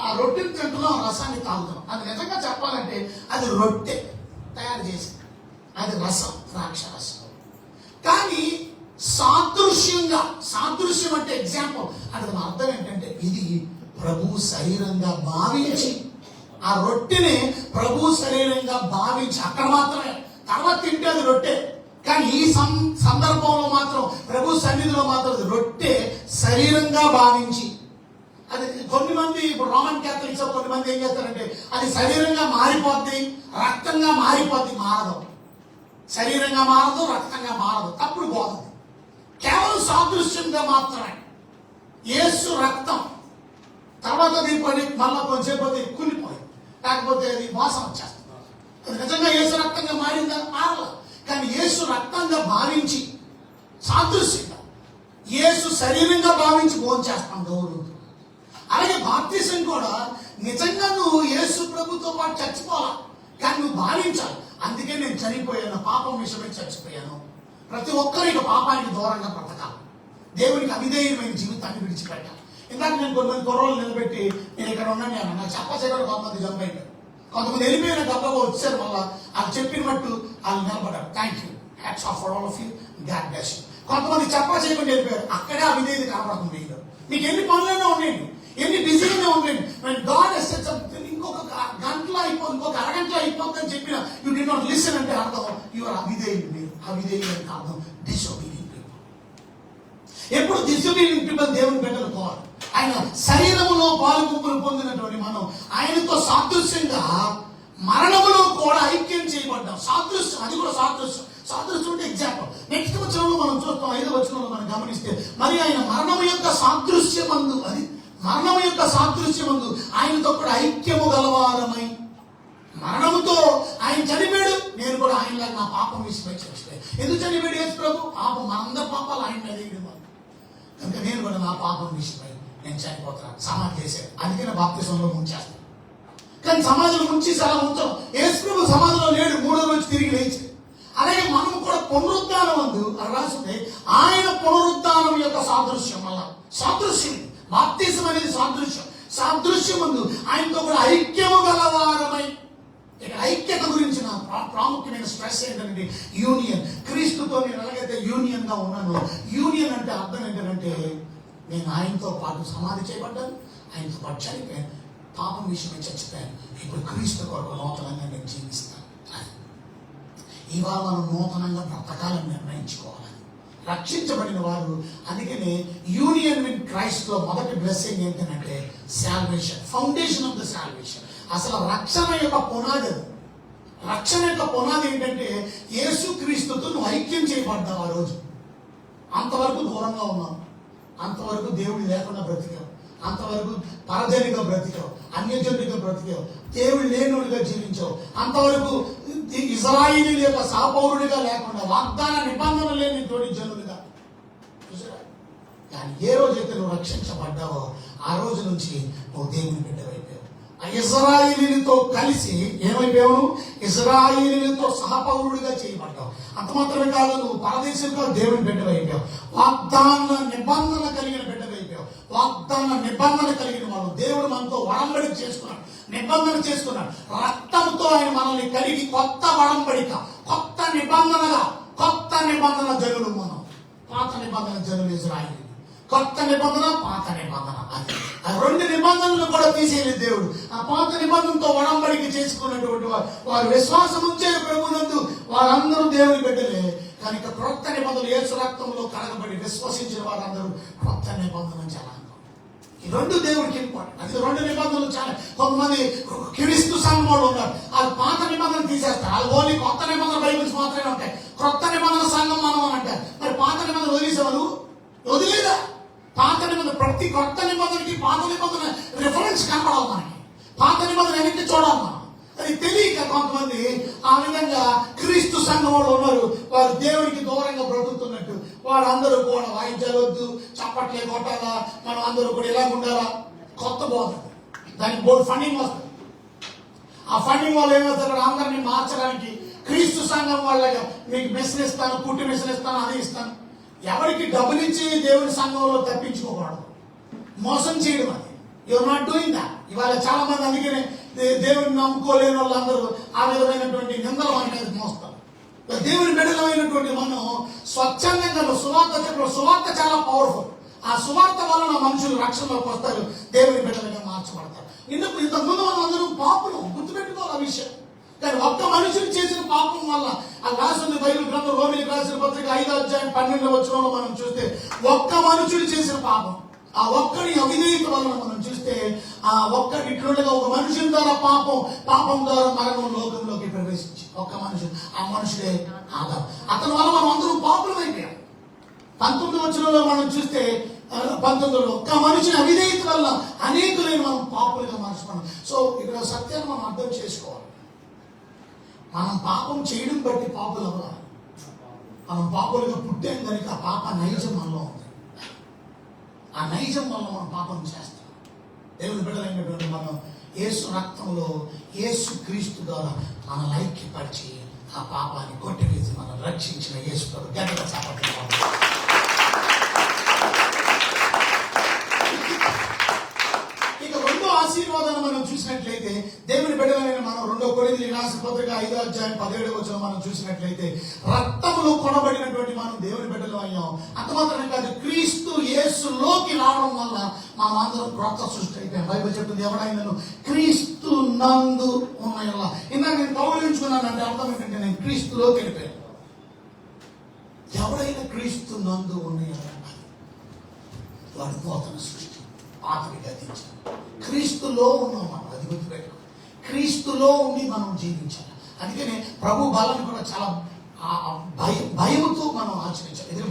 ఆ రొట్టెని తింటున్నాం, ఆ రసాన్ని తాగుతున్నాం. అది నిజంగా చెప్పాలంటే అది రొట్టె తయారు చేసి, అది రసం, ద్రాక్ష రసం. కానీ సాదృశ్యం అంటే ఎగ్జాంపుల్ అంటే దాని అర్థం ఏంటంటే ఇది ప్రభు శరీరంగా భావించి, ఆ రొట్టెని ప్రభు శరీరంగా భావించి అక్కడ మాత్రమే, తర్వాత తింటే అది రొట్టె. కానీ ఈ సందర్భంలో మాత్రం ప్రభు సన్నిధిలో మాత్రం రొట్టె శరీరంగా భావించి, అది కొన్ని మంది ఇప్పుడు రోమన్ క్యాథలిక్స్ కొన్ని మంది ఏం చేస్తారంటే అది శరీరంగా మారిపోద్ది, రక్తంగా మారిపోద్ది. మారదు, శరీరంగా మారదు, రక్తంగా మారదు. తప్పుడు పోతుంది. కేవలం సాదృశ్యంగా మాత్రమే. యేసు రక్తం తర్వాత దీనిపడి మళ్ళా కొంచెంసేపు కులిపోయింది, లేకపోతే అది మోసం వచ్చేస్తుంది. అది నిజంగా యేసు రక్తంగా మారిందా? మారదు. కానీ యేసు రక్తంగా భావించి సాదృశ్యంగా, యేసు శరీరంగా భావించి భోజనం చేస్తాం గౌరవం. అలాగే బాప్తిజం కూడా నిజంగా నువ్వు యేసు ప్రభుతో పాటు చచ్చిపోవాలి, కానీ నువ్వు భావించాలి. అందుకే నేను చనిపోయాను, పాపం విషయమై చచ్చిపోయాను. ప్రతి ఒక్కరు ఇక పాపానికి దూరంగా బ్రతకాలి, దేవునికి అవిధేయమైన జీవితాన్ని విడిచిపెట్టాలి. ఇందాక నేను కొంతమంది కుర్రోళ్ళు నిలబెట్టి నేను ఇక్కడ ఉన్నాను నేను నాకు చెప్పసేవాడు, కొంతమంది జంప్ అయిపోయారు, కొంతమంది వెళ్ళిపోయిన గబ్బగా వచ్చారు. మళ్ళీ వాళ్ళు చెప్పిన మట్టు వాళ్ళు నిలబడ్డారు. Thank you, hats off for all of you, God bless you. కొంతమంది చెప్పా చేయకుండా వెళ్ళిపోయారు. అక్కడే అవిధేయత కనబడుతుంది మీలో. మీకు ఎన్ని పనులైనా ఉండండి, ఎన్ని బిజీగానే ఉండండి, గాడ్ ఇంకొక గంటలో అయిపోతుంది, ఇంకొక అరగంటలో అయిపోతుందని చెప్పిన యూ డి నాట్ లిసన్ అంటే అర్థం యువర్ అవిధేయుడు. మీరు అవిధేయుడు అంటే అర్థం డిసొబీడియంట్ పీపుల్. ఎప్పుడు డిసొబీడియంట్ పీపుల్ దేవుని బిడ్డలు పోవాలి. ఆయన శరీరములో పాలుగుంపులు పొందినటువంటి మనం ఆయనతో సాదృశ్యంగా మరణములో కూడా ఐక్యం చేయబడ్డాం. సాదృశ్యం, అది కూడా సాదృశ్యం. సాదృశ్యం అంటే ఎగ్జాంపుల్. నెక్స్ట్ వచనంలో మనం చూస్తాం, 5వ వచనంలో మనం గమనిస్తే, మరి ఆయన మరణము యొక్క సాదృశ్యమందు, అది మరణము యొక్క సాదృశ్యమందు ఆయనతో కూడా ఐక్యము గలవారమై, మరణముతో ఆయన చనిపోయాడు, నేను కూడా ఆయనలా నా పాపం విషయమై చచ్చిపోయాను. ఎందుకు చనిపోయాడు యేసు ప్రభు? పాపం, మనందరి పాపాలు ఆయన మీద వేయడం వల్ల. కనుక నేను కూడా నా పాపం విషయమై నేను చనిపోతున్నాను, సమాధి చేశాను. అందుకే నా బాప్తిజంలో ముంచేస్తాను. కానీ సమాధిలో ముంచేసి అలా ఉంచాం. యేసు ప్రభు సమాధిలో లేడు, 3వ రోజు తిరిగి లేచి. అలాగే మనం కూడా పునరుద్ధానం అందు అని రాసింది, ఆయన పునరుద్ధానం యొక్క సాదృశ్యం. వల్ల సాదృశ్యం బాప్తిజం అనేది సాదృశ్యం అందు ఆయనతో కూడా ఐక్యము గలవారమై. ఇక్కడ ఐక్యత గురించి నా ప్రాముఖ్యమైన స్ట్రెస్ ఏంటంటే యూనియన్. క్రీస్తుతో నేను ఎలాగైతే యూనియన్ గా ఉన్నానో, యూనియన్ అంటే అర్థం ఏంటంటే నేను ఆయనతో పాటు సమాధి చేయబడ్డాను, ఆయనతో పాటు చనిపోయాను, పాపం విషయమై చచ్చిపోయాను. ఇప్పుడు క్రీస్తు కొరకు నూతనంగా నేను జీవిస్తాను. ఇవాళ మనం నూతనంగా బ్రతకాలని నిర్ణయించుకోవాలి. రక్షించబడిన వారు, అందుకనే యూనియన్ విత్ క్రైస్ట్ లో మొదటి బ్లెస్సింగ్ ఏంటంటే salvation, foundation of the salvation. అసలు రక్షణ యొక్క పునాది, రక్షణ యొక్క పునాది ఏంటంటే యేసు క్రీస్తుతో నువ్వు ఐక్యం చేయబడ్డావు. ఆ రోజు అంతవరకు దూరంగా ఉన్నావు, అంతవరకు దేవుడు లేకుండా బ్రతికావు, అంతవరకు పరజనిగా బ్రతికావు, అన్యజనుడిగా బ్రతికావు, దేవుడు లేనుడిగా జీవించావు, అంతవరకు ఇజ్రాయిలీ యొక్క సహపౌరుడిగా లేకుండా, వాగ్దాన నిబంధన లేని తోటి జనుడిగా. కానీ ఏ రోజైతే నువ్వు రక్షించబడ్డావో ఆ రోజు నుంచి నువ్వు దేవుని బిడ్డవైపోయావు. ఇశ్రాయేలీయులతో కలిసి ఏమైపోయావు? ఇశ్రాయేలీయులతో సహపౌరుడిగా చేయబడ్డావు. అంత మాత్రమే కాదు, నువ్వు పరదేశంలో దేవుని బిడ్డవైపోయావు. వాగ్దాన నిబంధన కలిగిన బిడ్డవైపోయావు. వాగ్దాన నిబంధన కలిగిన వాళ్ళు. దేవుడు మనతో వడంబడిక చేసుకున్నాడు, నిబంధన చేసుకున్నాడు. రక్తంతో ఆయన మనల్ని కలిగి కొత్త వడంబడిక, కొత్త నిబంధన జనులు మనం. పాత నిబంధన జనులు ఇశ్రాయేలీయులు, కొత్త నిబంధన, పాత నిబంధన. ఆ రెండు నిబంధనలు కూడా తీసేయలేదు దేవుడు. ఆ పాత నిబంధనతో వడంబడిక చేసుకున్నటువంటి వారు విశ్వాసం ఉంచే ప్రభునందు వారందరూ దేవుని బిడ్డలే. కనుక క్రొత్త నిబంధనలు యేసు రక్తంలో కడగబడి విశ్వసించిన వారందరూ క్రొత్త నిబంధన జనాంగం. ఈ రెండు దేవుడికి ఇంపార్టెంట్. అది రెండు నిబంధనలు చాలా. కొంతమంది క్రీస్తు సంఘంలో ఉన్నారు, వాళ్ళు పాత నిబంధన తీసేస్తారు. వాళ్ళు ఓన్లీ కొత్త నిబంధన బైబిల్స్ మాత్రమే ఉంటాయి. క్రొత్త నిబంధన సంఘం మనం అని అంటారు. మరి పాత నిబంధన వదిలేసేవాళ్ళు వదిలేదా? పాత నిబంధన, ప్రతి కొత్త నిబంధనకి పాత నిబంధన రిఫరెన్స్ కనపడాలి మనకి. పాత నిబంధన వెనక్కి చూడాలి మనం. అది తెలియక కొంతమంది ఆ విధంగా క్రీస్తు సంఘం వాళ్ళు ఉన్నారు. వారు దేవునికి దూరంగా బ్రతుకుతున్నట్టు. వాళ్ళందరూ కూడా వాయిద్యాలు వద్దు, చప్పట్లే కొట్టాలా, మనం అందరూ కూడా ఇలా ఉండాలా. కొత్త బోధ, దానికి బోర్డు ఫండింగ్ వస్తుంది. ఆ ఫండింగ్ వాళ్ళు ఏమవుతారు? అందరినీ మార్చడానికి క్రీస్తు సంఘం వాళ్ళగా మీకు మిషన్ ఇస్తాను, పుట్టి మిషన్ ఇస్తాను, అది ఇస్తాను. ఎవరికి డబ్బులు ఇచ్చి దేవుని సంఘంలో తప్పించుకోకూడదు, మోసం చేయడం. అది యూఆర్ నాట్ డూయింగ్ దాట్. ఇవాళ చాలా మంది అందుకనే దేవుని నమ్ముకోలేని వాళ్ళందరూ ఆ విధమైనటువంటి నిందలు మన మీద మోస్తారు. దేవుని బిడ్డలమైనటువంటి మనం స్వచ్ఛందంగా సువార్త చెప్పడం. సువార్త చాలా పవర్ఫుల్. ఆ సువార్త వలన మనుషులు రక్షణలోకి వస్తారు, దేవుని బిడ్డలుగా మార్చబడతారు. ఇంతకుముందు మనం అందరూ పాపులు, గుర్తుపెట్టుకోవాలి ఆ విషయం. కానీ ఒక్క మనుషులు చేసిన పాపం వల్ల, ఆ రాసిన బైబిల్ గ్రంథం రోమిలికి రాసిన పత్రిక 5వ అధ్యాయం 12వ వచనంలో మనం చూస్తే, ఒక్క మనుషులు చేసిన పాపం, ఆ ఒక్కడి అవిధేయత వలన మనం చూస్తే, ఆ ఒక్కడి ఇట్లుండగా ఒక మనుషుని ద్వారా పాపం ద్వారా మరణం లోకంలోకి ప్రవేశించి ఒక్క మనుషుడు, ఆ మనుషుడే ఆదాము. అతని వల్ల మనం అందరూ పాపులం అయిపోయాం. 19వ వచనంలో మనం చూస్తే, 19లో ఒక్క మనిషిని అవిధేయత వల్ల అనేకులైన మనం పాపులుగా మార్చుకున్నాం. సో ఇక్కడ సత్యాన్ని మనం అర్థం చేసుకోవాలి. మనం పాపం చేయడం బట్టి పాపులు అవ్వాలి. మనం పాపులుగా పుట్టాం కనుక ఆ పాప నైజం మనలో ఉంది. ఆ నైజం వల్ల మనం పాపం చేస్తాం. దేవుని బిడ్డలైనటువంటి మనం యేసు రక్తంలో, యేసు క్రీస్తు ద్వారా మన ఐక్యపరిచి ఆ పాపాన్ని కొట్టివేసి మనం రక్షించిన యేసు ప్రభు గట్టిగా చప్పట్లు. ఇక రెండో ఆశీర్వాదాన్ని మనం చూసినట్లయితే, దేవుని బిడ్డలైన మనం 2 కొరింథీయులకు రాసిన పత్రిక 5వ అధ్యాయం 17వ వచనం మనం చూసినట్లయితే, రక్తములో కొనబడినటువంటి మనం దేవుని బిడ్డలు అయ్యాం. అంత మాత్రమే కాదు, క్రీస్తు యేసులోకి రావడం వల్ల మనం అందరం క్రొత్త సృష్టి అయిపోయాం. బైబిల్ చెప్తుంది, ఎవడైనా క్రీస్తు నందు ఉన్నాయల్లా. ఇందాక నేను కౌగిలించుకున్నానంటే అర్థం ఏంటంటే, నేను క్రీస్తులోకి వెళ్ళిపోయాను. ఎవడైనా క్రీస్తు నందు ఉన్నాయల్లా వాడు నూతన సృష్టి, పాతవి గతించాలి. క్రీస్తులో ఉన్నాం మనం, అది గుర్తుపెట్టుకో. క్రీస్తులో ఉండి మనం జీవించాలి. అందుకనే ప్రభు బలాన్ని కూడా చాలా భయముతో మనం ఆచరించాలి. ఇది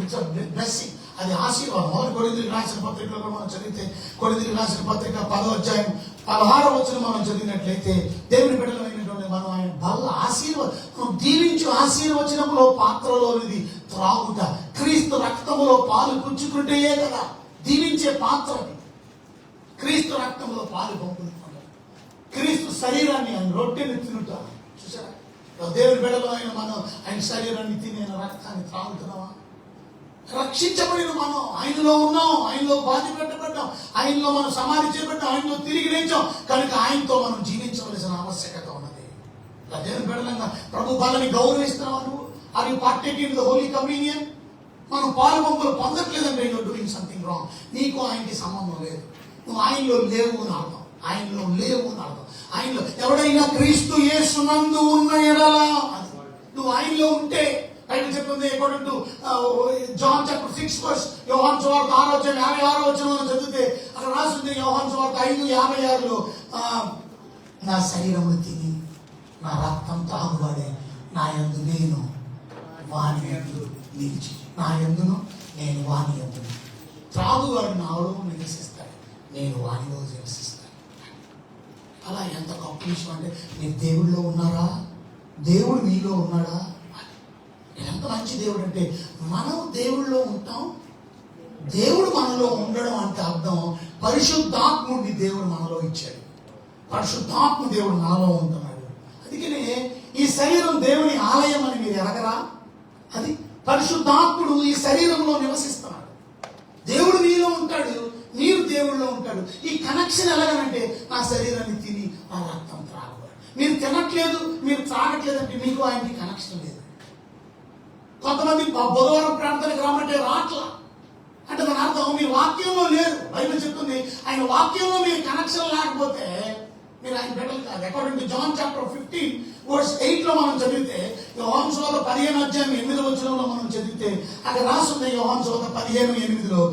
బ్లెస్సింగ్, అది ఆశీర్వాదం. మొదటి కొరింథీయులకు రాసిన పత్రికలో మనం చదివితే, కొరింథీయులకు రాసిన పత్రిక 10వ అధ్యాయం 16వ వచనం మనం చదివినట్లయితే, దేవుని బిడ్డలమైనటువంటి మనం ఆయన బల్ల ఆశీర్వాదం దీవించు ఆశీర్వచనంలో పాత్రలోనిది త్రాగుట, క్రీస్తు రక్తములో పాలు పుచ్చుకుంటేయే కదా దీవించే పాత్రని. క్రీస్తు రక్తంలో పాలు పంపుకుంటాం, క్రీస్తు శరీరాన్ని, ఆయన రొట్టెని తినుతాం. చూసారా, దేవుని బిడ్డలో ఆయన మనం ఆయన శరీరాన్ని తిని ఆయన రక్తాన్ని త్రాగుతున్నామా? రక్షించబడిన మనం ఆయనలో ఉన్నాం, ఆయనలో బాధి పెట్టబడ్డాం, ఆయనలో మనం సమాధి చేపట్టాం, ఆయనలో తిరిగి లేచాం. కనుక ఆయనతో మనం జీవించవలసిన ఆవశ్యకత ఉన్నది. దేవుని బిడ్డలంగా ప్రభు బలని గౌరవిస్తున్నావా నువ్వు? Are you partaking the holy communion? మనం పాలు పంపులు పొందట్లేదంటే యూఆర్ డూయింగ్ సంథింగ్ రాంగ్. నీకు ఆయనకి సంబంధం లేదు. నువ్వు ఆయనలో లేవు అని అర్థం. ఆయనలో లేవు అని అర్థం. ఆయనలో ఎవడైనా క్రీస్తు యేసునందు ఉన్న ఎడల, నువ్వు ఆయనలో ఉంటే, బైబిల్ చెప్తుంది according to John chapter 6 verse, యోహాను సువార్త 6వ అధ్యాయం 56వ వచనం చదివితే అక్కడ రాస్తుంది, యోహాను సువార్త 5:56లో, నా శరీరము తిని నా రక్తం తాగువాడే నా యందు నేను వాని యందు నిలిచి, నా యందును నేను వాని యందును. త్రాగువాడు నాలో నివసిస్తాడు, నేను వానిలో నివసిస్తాను. అలా ఎంత గొప్ప విషయం అంటే, మీరు దేవుడిలో ఉన్నారా? దేవుడు మీలో ఉన్నాడా? ఎంత మంచి దేవుడు అంటే, మనం దేవుడిలో ఉంటాం, దేవుడు మనలో ఉండడం అంటే అర్థం పరిశుద్ధాత్ముడిని దేవుడు మనలో ఇచ్చాడు. పరిశుద్ధాత్మ దేవుడు మనలో ఉంటున్నాడు. అందుకనే ఈ శరీరం దేవుని ఆలయం అని మీరు ఎరగరా? అది పరిశుద్ధాత్ముడు ఈ శరీరంలో నివసిస్తున్నాడు. దేవుడు మీలో ఉంటాడు, మీరు దేవుడిలో ఉంటాడు. ఈ కనెక్షన్ ఎలాగనంటే నా శరీరాన్ని తిని నా రక్తం త్రాగవాలి. మీరు తినట్లేదు, మీరు త్రాగట్లేదంటే మీకు ఆయనకి కనెక్షన్ లేదు. కొంతమంది బుధవారం ప్రార్థనకు రామంటే రాట్లా అంటే దాని అర్థం మీ వాక్యంలో లేరు. బైబిల్ చెప్తుంది ఆయన వాక్యంలో మీరు కనెక్షన్ లేకపోతే మీరు ఆయన బిడ్డలు కాదు. అకార్డింగ్ టు జాన్ చాప్టర్ 15:8 మనం చదివితే, యోహాను సువార్త 15:8 మనం చదివితే అక్కడ రాస్తుంది. యోహాను సువార్త 15:8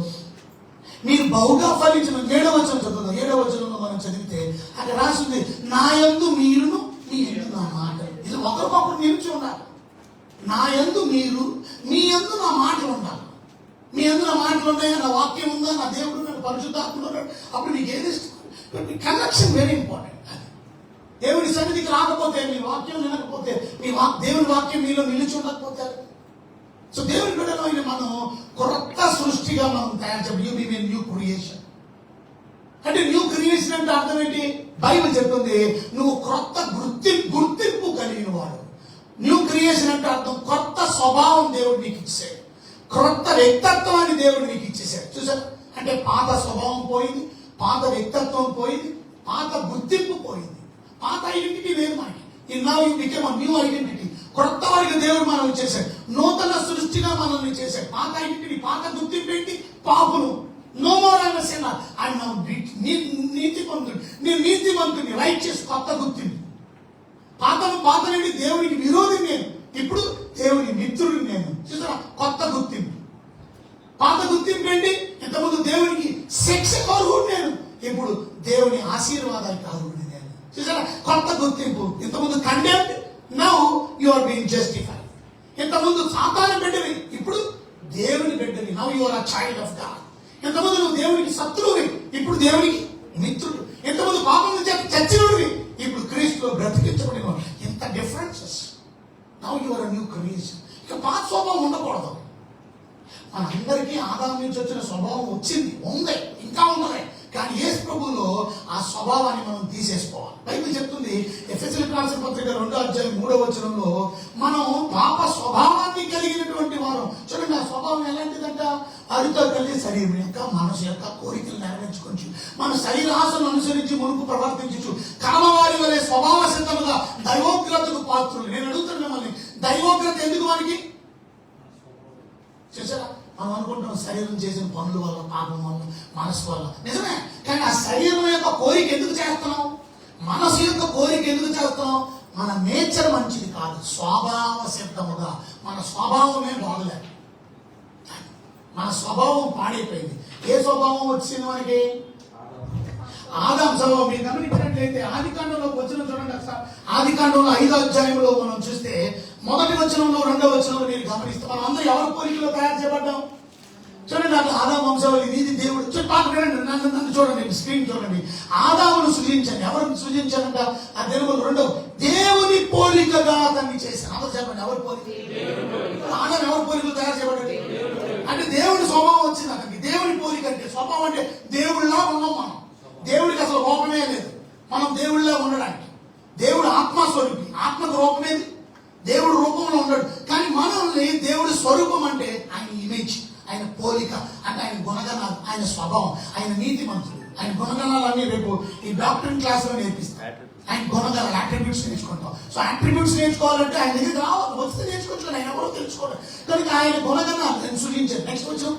మీరు బహుగా ఫలించిన 7వ వచనం చదువుతాం. 7వ వచనంలో మనం చదివితే అక్కడ రాస్తుంది, నా యందు మీరును మీ యందు నా మాట. ఇది ఒకరికొకరు నిలిచి ఉండాలి. నా యందు మీరు, మీ యందు నా మాటలు ఉండాలి. మీ యందు నా మాటలు ఉన్నాయా, నా వాక్యం ఉందా, నా దేవుడు ఉన్నాడు, పరిశుద్ధాత్ముడు ఉన్నాడు, అప్పుడు మీకు ఏది ఇష్టం? Connection very important. దేవుడి సన్నిధికి రాకపోతే, మీ వాక్యం వినకపోతే, దేవుని వాక్యం మీలో నిలిచి ఉండకపోతే, సో దేవుని బిడ్డలో అయిన మనం కొత్త సృష్టిగా మనం తయారు చేయాలి. You be new creation. అంటే న్యూ క్రియేషన్ అంటే అర్థం ఏంటి? బైబిల్ చెప్తుంది నువ్వు కొత్త గుర్తింపు కలిగిన వాడు. న్యూ క్రియేషన్ అంటే అర్థం కొత్త స్వభావం దేవుడు నీకు ఇచ్చేసాడు, కొత్త వ్యక్తిత్వాన్ని దేవుడు నీకు ఇచ్చేసాడు. చూసారు? అంటే పాత స్వభావం పోయింది, పాత వ్యక్తిత్వం పోయింది, పాత గుర్తింపు పోయింది, పాత ఐడెంటిటీ లేదు మనకి. Now you become new identity. కొత్త వారికి దేవుడు మనం చేశాడు, నూతన సృష్టిగా మనల్ని చేశాడు. పాత ఐడెంటిటీ, పాత గుర్తింపు ఏంటి? పాపును. No more I was sinner, I am now నీతిమంతుడు. నేను నీతిమంతుడిని, రైట్ చేసి కొత్త గుర్తింపు. పాతనేది దేవునికి విరోధి నేను, ఇప్పుడు దేవుని మిత్రుడిని నేను. చూసారా? కొత్త గుర్తింపు. పాత గుర్తింపు ఏంటి? ఇంతకుముందు దేవునికి శిక్షకు అర్హుడు నేను, ఇప్పుడు దేవుని ఆశీర్వాదానికి అర్హుడు నేను. చూసారా? కొత్త గుర్తింపు. ఇంతకుముందు condemned, now you are being justified. ఇంతకుముందు సాతాను బిడ్డవి, ఇప్పుడు దేవుని బిడ్డవి. Now you are a child of God. ఇంతకుముందు నువ్వు దేవునికి శత్రువువి, ఇప్పుడు దేవునికి మిత్రుడు. ఇంతకుముందు పాపం చేత చచ్చినోడివి, ఇప్పుడు క్రీస్తులో బ్రతికించబడిన. ఇంత differences. Now you are a new creation. ఇక పాత స్వభావం ఉండకూడదు. మనందరికీ ఆదాము నుంచి వచ్చిన స్వభావం వచ్చింది, ఉంది, ఇంకా ఉన్నది. కానీ యేసు ప్రభువులో ఆ స్వభావాన్ని మనం తీసేసుకోవాలి. బైబిల్ చెప్తుంది ఎఫెసీయులకు రాసిన పత్రిక 2:3 మనం పాప స్వభావాన్ని కలిగినటువంటి వారం. చూడండి, ఆ స్వభావం ఎలాంటిదంట? అరితో కలిగి శరీరం యొక్క మనసు యొక్క కోరికలు నెరవేర్చుకోవచ్చు, మన శరీరాశను అనుసరించి మునుపు ప్రవర్తించు, కామవారి వలె స్వభావ సిద్ధముగా దైవోగ్రతకు పాత్రులు. నేను అడుగుతాను మిమ్మల్ని, దైవోగ్రత ఎందుకు మనకి? చూసారా? మనం అనుకుంటాం శరీరం చేసిన పనుల వల్ల, పాపం వల్ల, మనసు వల్ల. నిజమే, కానీ ఆ శరీరం యొక్క కోరిక ఎందుకు చేస్తున్నాం? మనసు యొక్క కోరిక ఎందుకు చేస్తున్నాం? మన నేచర్ మంచిది కాదు, స్వభావ సిద్ధముగా. మన స్వభావమే బాగలేదు, మన స్వభావం పాడైపోయింది. ఏ స్వభావం వచ్చింది మనకి? ఆదాము స్వభావం. మీరు గమనించినట్లయితే ఆదికాండంలోకి వచ్చిన చూడండి ఒకసారి. ఆదికాండంలో 5వ అధ్యాయంలో మనం చూస్తే 1వ వచనంలో 2వ వచనంలో మీరు గమనిస్తే మనం అందరూ ఎవరి కోరికలో తయారు చేయబడ్డాం? చూడండి, అట్లా ఆదాము వంశావళి ఇది దేవుడు. నన్ను చూడండి, స్క్రీన్ చూడండి. ఆదామును సృజించండి. ఎవరిని సృజించారంట? ఆ దేవుడు 2వ దేవుని పోలికగా అతన్ని చేశాను. అందరూ చెప్పండి, ఎవరి పోలిక? ఆదాము ఎవరి పోలికలు తయారు చేయబడ్డాడు? అంటే దేవుడి స్వభావం వచ్చింది అతనికి. దేవుని పోలిక అంటే స్వభావం అంటే దేవుడిలా ఉన్నాం మనం. దేవుడికి అసలు రూపమే లేదు మనం దేవుడిలా ఉండడానికి. దేవుడు ఆత్మస్వరూపి, ఆత్మకు రూపమేది? దేవుడు రూపంలో ఉన్నాడు. కానీ మనల్ని దేవుడి స్వరూపం అంటే ఆయన ఇమేజ్, ఆయన పోలిక, అంటే ఆయన గుణగణాలు, ఆయన స్వభావం, ఆయన నీతిమంతుడు. ఆయన గుణగణాలన్నీ రేపు ఈ డాక్టరింగ్ క్లాస్ లో నేర్పిస్తాడు. ఆయన గుణగణాలు, అట్రిబ్యూట్స్ నేర్చుకుంటాం. సో అట్రిబ్యూట్స్ నేర్చుకోవాలంటే ఆయన దగ్గర రావాలి, వస్తే నేర్చుకోవచ్చు. ఆయన ఎవరో తెలుసుకోవడం. కనుక ఆయన గుణగణాలు నేను సృజించాను. నెక్స్ట్ వచ్చాం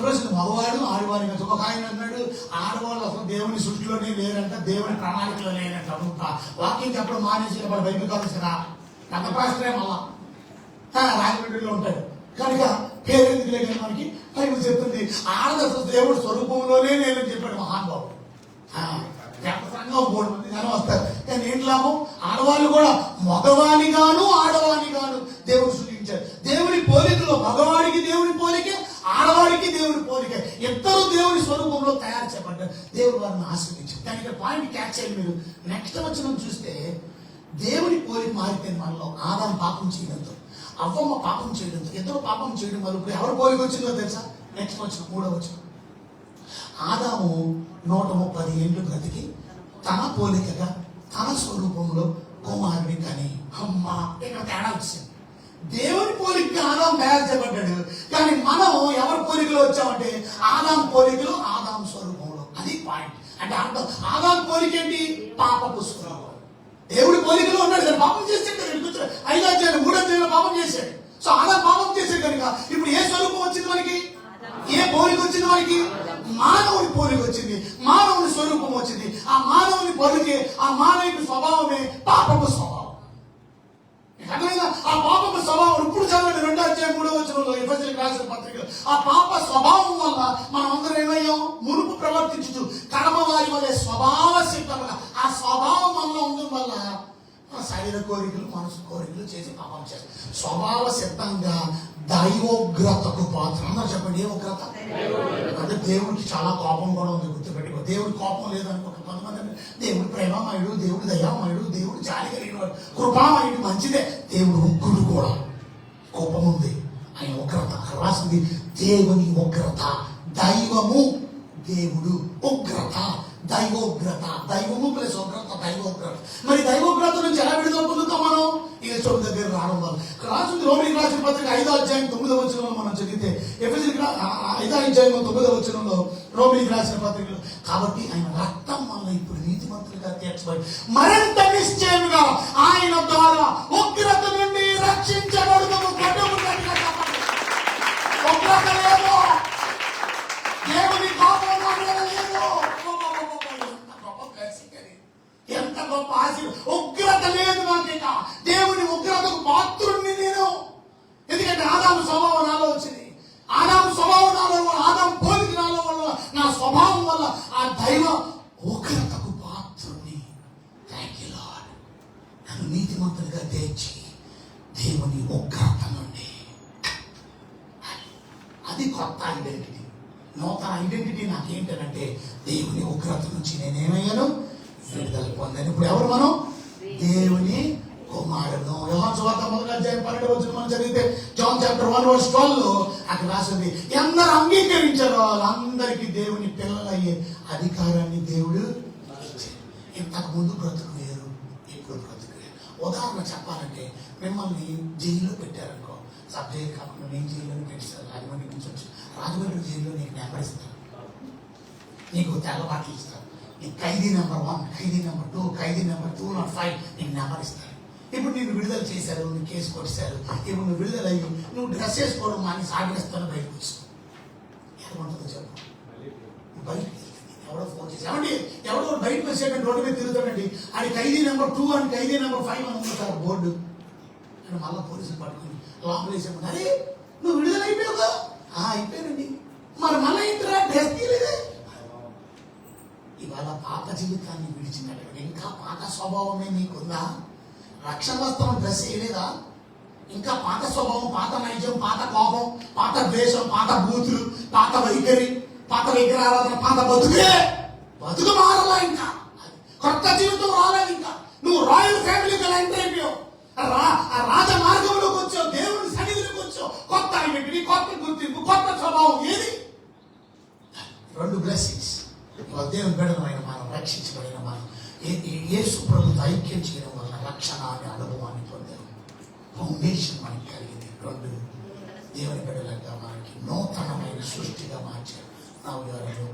రోజు మగవాడు ఆడవాడిని. ఒక ఆయన అన్నాడు ఆడవాళ్ళు అసలు దేవుని సృష్టిలోనే లేరంట, దేవుని ప్రణాళికలో లేరంట. వాకింగ్ చెప్పడం మానేసి బైబిల్ కాలేజ్ కదా, పెద్ద పాస్టరే మళ్ళా రాజమండ్రిలో ఉంటాడు. కనుక పేరెందుకు లేదు మనకి? బైబిల్ చెప్తుంది ఆడది అసలు దేవుడి స్వరూపంలోనే లేదని చెప్పాడు మహానుభావుడు. సంఘం 3 మంది జనం వస్తారు, కానీ ఏంటి లాభం? ఆడవాళ్ళు కూడా మగవాణిగాను ఆడవాణిగాను దేవుడు సృష్టించారు. దేవుని పోలికలో మగవాడికి దేవుని పోలికే, ఆడవాడికి దేవుని పోలిక. ఇద్దరు దేవుని స్వరూపంలో తయారు చేయబడ్డారు. దేవుడు వారిని ఆశ్రయించారు. కానీ ఇక్కడ పాయింట్ క్యాచ్ చేయాలి మీరు. నెక్స్ట్ వచనం చూస్తే దేవుని పోలిక మారిపోయింది మనలో. ఆదాము పాపం చేయడంతో, అవ్వమ్మ పాపం చేయడంతో, ఇద్దరు పాపం చేయడం వరకు ఎవరు పోలిక వచ్చిందో తెలుసా? నెక్స్ట్ వచనం 3వ వచనం. ఆదాము 130 ఏళ్ళు బ్రతికి తన పోలికగా తన స్వరూపంలో కుమారుని కని. అమ్మా, ఇక్కడ తేడా వచ్చింది. దేవుని పోలికగా ఆదాం తయారు చేయబడ్డాడు, కానీ మనం ఎవరి పోలికలో వచ్చామంటే ఆదాం పోలికలో ఆదాం స్వరూపంలో. అది పాయింట్. అంటే అర్థం, ఆదాం పోలిక ఏంటి? పాపపు స్వరూపం. దేవుడి పోలికలో ఉన్నాడు కానీ పాపం చేశాడు కదా. 5వ అధ్యాయం 3వ అధ్యాయంలో పాపం చేశాడు. సో ఆదాం పాపం చేశాడు కనుక ఇప్పుడు ఏ స్వరూపం వచ్చింది మనకి? ఏ పోలిక వచ్చింది మనకి? మానవుని పోలిక వచ్చింది, మానవుని స్వరూపం వచ్చింది. ఆ మానవుని పోలికే, ఆ మానవుని స్వభావమే పాపపు స్వభావం. ఆ పాపపు స్వభావం ఇప్పుడు చదవండి 2వ అధ్యాయం 3వ వచనంలో ఎఫెసీయులకు రాసిన పత్రికలో. ఆ పాప స్వభావం వల్ల మనం అందరం ఏమయ్యాం? మునుపు ప్రవర్తించు కడమ వారి వల్ల స్వభావ సిద్ధంగా ఆ స్వభావం వల్ల ఉండడం వల్ల శరీర కోరికలు, మనసు కోరికలు చేసి పాపం చేస్తాం. స్వభావ సిద్ధంగా దైవోగ్రతకు పాత్ర. అందరూ చెప్పండి, ఏ ఉగ్రత? అంటే దేవుడికి చాలా కోపం కూడా ఉంది, గుర్తుపెట్టుకో. దేవుడి కోపం లేదని ఒక కొంతమంది, దేవుడు ప్రేమమయుడు, దేవుడు దయామయుడు, దేవుడు జాలి కలిగినవాడు, కృపామయుడు, మంచిదే. దేవుడు ఉగ్రుడు కూడా, కోపం ఉంది. ఆయన ఉగ్రత రాసింది. దేవుని ఉగ్రత, దైవము, దేవుడు ఉగ్రత, దైవోగ్రత. దైవము ప్లస్ ఉగ్రత, దైవోగ్రత. మరి దైవోగ్రత నుంచి ఎలా విడుదల పొందుతాం మనం? యేసు దగ్గర రావడం వల్ల. రాసింది రోమీయులకు రాసిన పత్రిక 5వ అధ్యాయం 9వ వచనంలో మనం చదివితే, ఎఫెసీయులకు 5వ అధ్యాయం 9వ వచనంలో రోమీయులకు రాసిన పత్రికలో, కాబట్టి ఆయన రక్తం వల్ల ఇప్పుడు నీతిమంతులుగా తీర్చబడి మరింత నిశ్చయముగా ఆయన ద్వారా ఉగ్రత నుండి రక్షించబడుతాము. ఉగ్రత లేదు, దేవుని కోపం లేదు. ఎంత గొప్ప ఆశీర్వాదం! ఉగ్రత లేదు నాకేక. దేవుని ఉగ్రతకు పాత్రుణ్ణి నేను. ఎందుకంటే ఆదాము స్వభావం నాలో వచ్చింది. ఆదాము స్వభావం నాలో, ఆదాము పోలిక నాలో వల్ల, నా స్వభావం వల్ల ఆ దైవ ఉగ్రతకు పాత్రుణ్ణి. Thank you Lord. నన్ను నీతిమంతులుగా తెచ్చి దేవుని ఉగ్రత నుండి. అది కొత్త ఐడెంటిటీ. నూతన ఐడెంటిటీ నాకేంటంటే దేవుని ఉగ్రత నుంచి నేనేమయ్యాను? విడుదల పొందాను. ఇప్పుడు ఎవరు మనం? దేవుని కుమారుడు. యోహాను సువార్త 1వ అధ్యాయం 12వ వచనం మనం చదివితే, జాన్ చాప్టర్ 1 verse 12 అక్కడ రాసింది, ఎందరు అంగీకరించారో వాళ్ళందరికీ దేవుని పిల్లలయ్యే అధికారాన్ని దేవుడు ఇచ్చాడు. ఇంతకు ముందు బ్రతుకు వేరు, ఇప్పుడు బ్రతుకు వేరు. ఉదాహరణ చెప్పాలంటే, మిమ్మల్ని జైల్లో పెట్టారనుకో, సబ్ జైలు కాకుండా నేను జైల్లోనే పెట్టారు. రాజమండ్రి నుంచి వచ్చి రాజమండ్రి జైల్లో నీకు నెంబర్ ఇస్తాను, నీకు తెల్ల బాటలు ఇస్తాను. నీకు ఖైదీ నెంబర్ 1, ఖైదీ నెంబర్ 2, ఖైదీ నెంబర్ 205 నీకు నెంబర్ ఇస్తాను. ఇప్పుడు నేను విడుదల చేశారు, నువ్వు కేసు కొట్టేశారు. ఇప్పుడు నువ్వు విడుదలయ్యి నువ్వు డ్రెస్ వేసుకోవడం మాని సాగిస్తాను, బయటకు వచ్చావు. ఎలా ఉంటుందో చెప్పు. బయటకు ఎవడో ఫోన్ చేసి, ఏమండి ఎవడో బయటకు వచ్చేటండి, రోడ్డు మీద తిరుగుతాడండి, అది ఖైదీ నెంబర్ 2 అని ఖైదీ నెంబర్ 5 అని ఉంది సార్ బోర్డు అని. మళ్ళీ పోలీసులు పట్టుకుని లోపల వేసాము. అరే నువ్వు విడుదల అయిపోయావు? అయిపోయానండి. మరి మళ్ళీ ఇంటరా డ్రెస్ తీయలేదే. ఇవాళ పాత జీవితాన్ని విడిచినట్టు ఇంకా పాత స్వభావమే నీకుందా? రక్షణ వస్త్రం డ్రెస్ వేయలేదా? ఇంకా పాత స్వభావం, పాత నైజం, పాత కోపం, పాత ద్వేషం, పాత బూతులు, పాత వైఖరి, పాత విగ్రహారాధన, పాత బతుకు మారలా. ఇంకా కొత్త జీవితం రాలేదు. ఇంకా నువ్వు రాయల్ ఫ్యామిలీకి ఎలా ఎంటర్ అయిపోయావు, రాజ మార్గంలోకి వచ్చావు, దేవుని సన్నిధిలోకి వచ్చావు. కొత్త ఐడెంటిటీ, కొత్త గుర్తింపు, కొత్త స్వభావం. ఏది? 2 బ్లెస్సింగ్స్. దేవుని బిడ్డలమైన మనం, రక్షించబడిన మనం, యేసు ప్రభుతో ఐక్యం చేయడం వల్ల రక్షణ అనే అనుభవాన్ని పొందాం. ఫౌండేషన్ మనకి కలిగింది. 2 దేవుని బిడ్డలుగా మనకి నూతనమైన సృష్టిగా మార్చారు.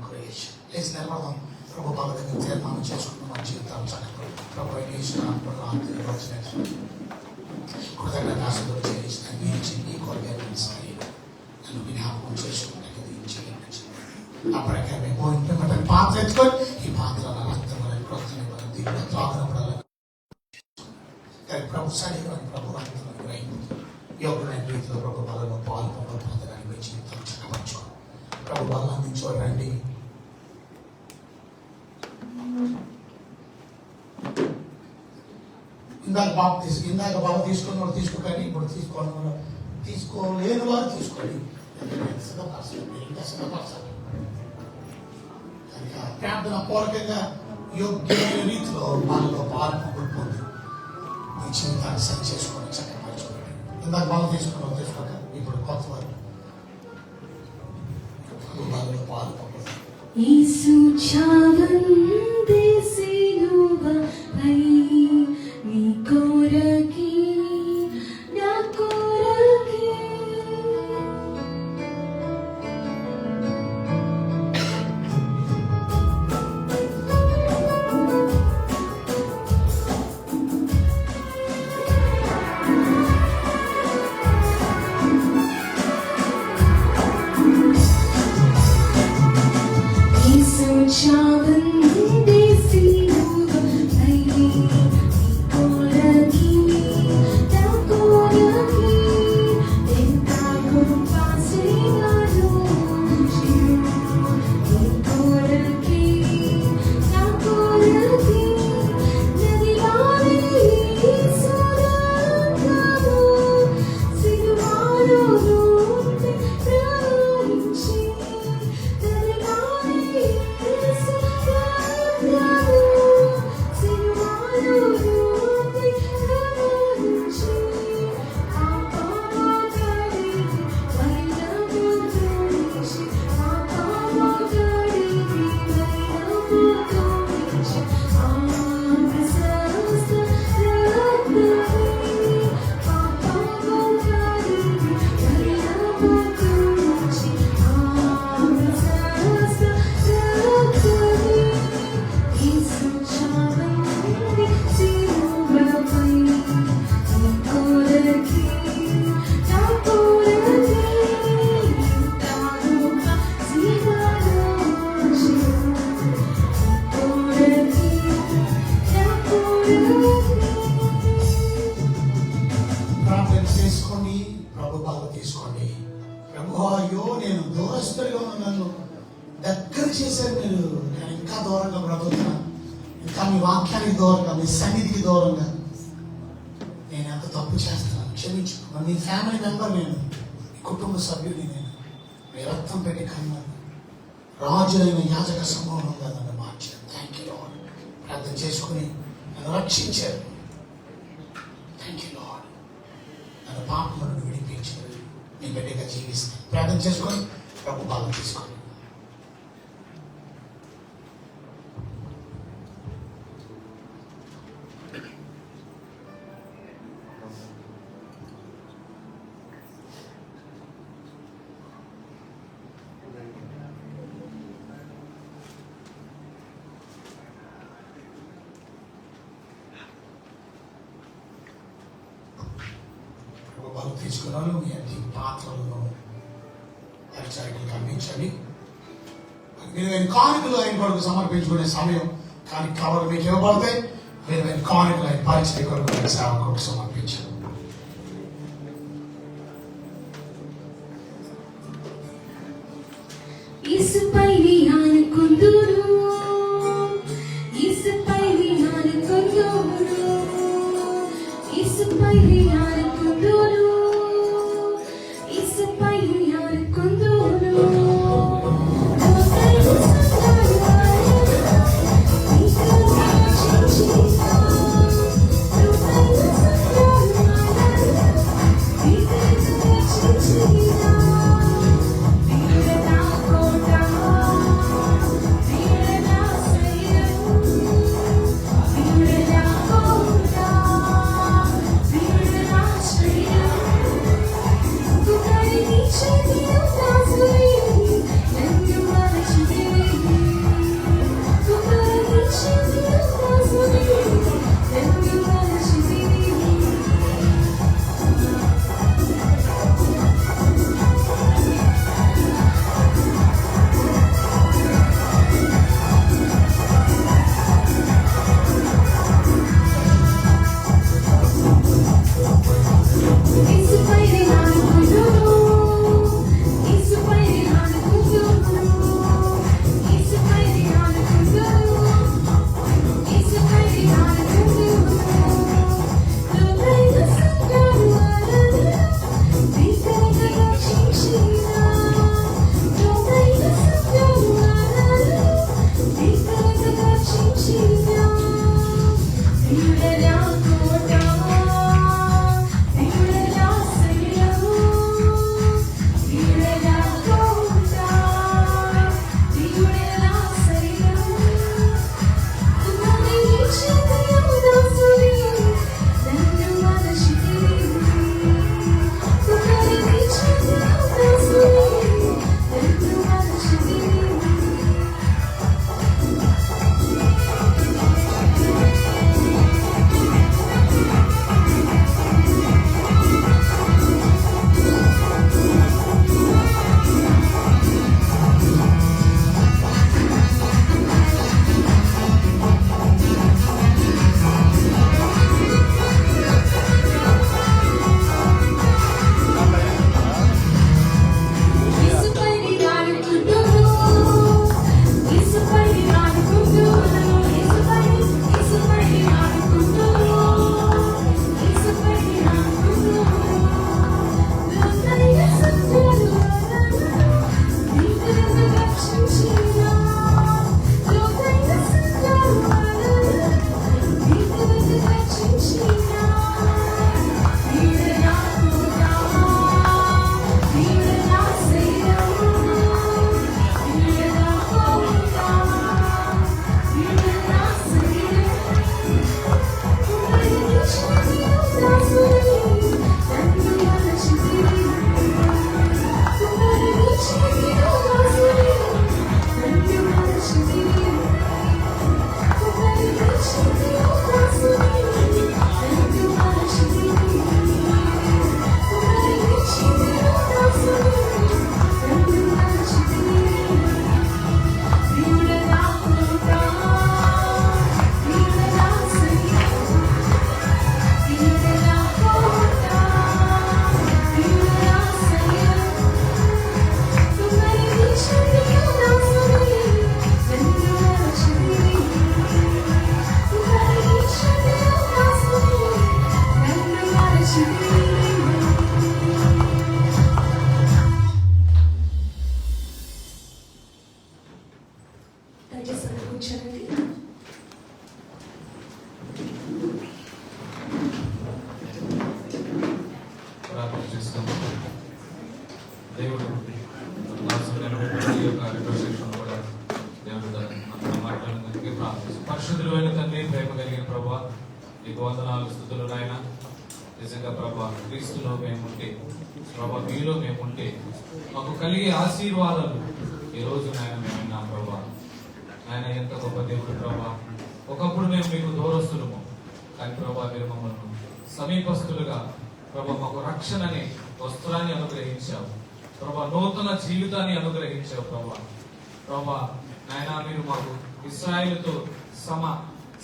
క్రియేషన్. లేచి నిలబడదాం. ప్రభు బాల దగ్గర తీర్మానం చేసుకున్న మన జీవితాలు చక్కగా ప్రభు కృతజ్ఞతాసులు చేసిన ఈ కొరగాన్ని నన్ను జ్ఞాపకం చేసుకుంటే ఆ ప్రకారమే పోయింటే మన పాత్ర ఎత్తుకొని ఈ పాత్రల రక్తములను ప్రోత్సహించాలి. దీంట్లో త్రాగనపడాలి. ప్రభు శరీరాన్ని ప్రభు రక్తములను గ్రహించి యోగులైన రీతిలో ప్రభు బలలో పాలు పొందడానికి మీ జీవితం చక్కవచ్చు. ప్రభు బలం అందించోడండి. ఇందాక బాబు తీసుకున్న వాళ్ళు తీసుకోకండి, ఇప్పుడు తీసుకోలేని వారు తీసుకోండి. ఇంకా సిద్ధపరచాలి. ప్రార్థన పూర్వకంగా యోగ్యమైన రీతిలో వాళ్ళలో పాలు పొంది మీ జీవితాన్ని సరి చేసుకొని చక్కపరచుకోండి. ఇందాక బాగా తీసుకున్నావు, తీసుకోక ఇప్పుడు కొత్త వారు వాళ్ళలో పాలు పొందుతారు. సిలువపై నీ కొరకే నా కొరకే యేసు చావందే సిలువపై నీ కొరకే నా కొరకే ఎంత గొప్ప సేవను నీ కొరకే నా కొరకే నదిలానే యేసు రక్తము సిలువలో నుండి ప్రవహించి నదిలానే యేసు రక్తము సిలువలో నుండి ప్రవహించి పాపమగడిగి వైరము తొలగించి పాపమగడిగి వైరము తొలగించి ఆ ప్రశస్త రక్తమే పాపమగడిగి వైరము తొలగించి ఆ ప్రశస్త రక్తమే యేసు చావందే సిలువపై నీ కొరకే నా కొరకే ఎంత గొప్ప సేవను కొరకే నా కొరకే ప్రార్థన చేసుకొని ప్రభు బాగా తీసుకోండి. ప్రభు అయ్యో నేను దూరస్తుడిగా ఉన్న నన్ను దగ్గర చేశారు మీరు. నేను ఇంకా దూరంగా బ్రతుకుతున్నాను, ఇంకా మీ వాక్యానికి దూరంగా, మీ సన్నిధికి దూరంగా నేను ఎంత తప్పు చేస్తున్నాను, క్షమించు. మీ ఫ్యామిలీ మెంబర్ నేను, మీ కుటుంబ సభ్యుని నేను, మీ రక్తం పెట్టి కన్నాను, రాజులైన యాజక సమూహంగా నన్ను మార్చారు. Thank you lord. ప్రార్థన చేసుకుని నన్ను రక్షించారు. Thank you Lord. నన్ను పాపం నుండి విడిపించారు. నీ బిడ్డగా జీవిస్తాను. ప్రార్థన చేసుకొని ప్రభు బాగా తీసుకోండి. బాగా తీసుకున్నాను. మీ అన్ని పాత్రలను పరిచారికలకు అందించండి. విలువైన కానుకలు ఆయన కొరకు సమర్పించుకునే సమయం కానీ కవర్ మీకు ఇవ్వబడతాయి. విలువైన కానుకలు ఆయన పరిచయ కొరకు ఆయన సేవ కొరకు సమర్పించారు. యేసుపై ఆనుకుందును యేసుపై ఆనుకుందును యేసుపై ఆనుకుందును యేసుపై ఆనుకుందును ప్రార్థన చేస్తాము. దేవుడు ఈ యొక్క రిప్రజెంటేషన్ కూడా దేవుడు మాట్లాడినందుకే ప్రార్థిస్తాం. పరిశుద్ధులైన తండ్రి, ప్రేమ కలిగిన ప్రభా, నీకు వందనాలు స్తుతులు నాయన. నిజంగా ప్రభా, క్రీస్తులో మేముంటే, ప్రభా మీలో మేముంటే మాకు కలిగే ఆశీర్వాదాలు ఈ రోజు నాయన మేము విన్నాం ప్రభా. ఆయన ఎంత గొప్ప దేవుడు ప్రభా. ఒకప్పుడు మేము మీకు దూరస్తులము, కానీ ప్రభా మీరు మమ్మల్ని సమీపస్తులుగా ప్రభా మాకు రక్షణని వస్త్రాన్ని అనుగ్రహించావు ప్రభా, నూతన జీవితాన్ని అనుగ్రహించావు ప్రభా. నాయన మీరు మాకు ఇశ్రాయేలుతో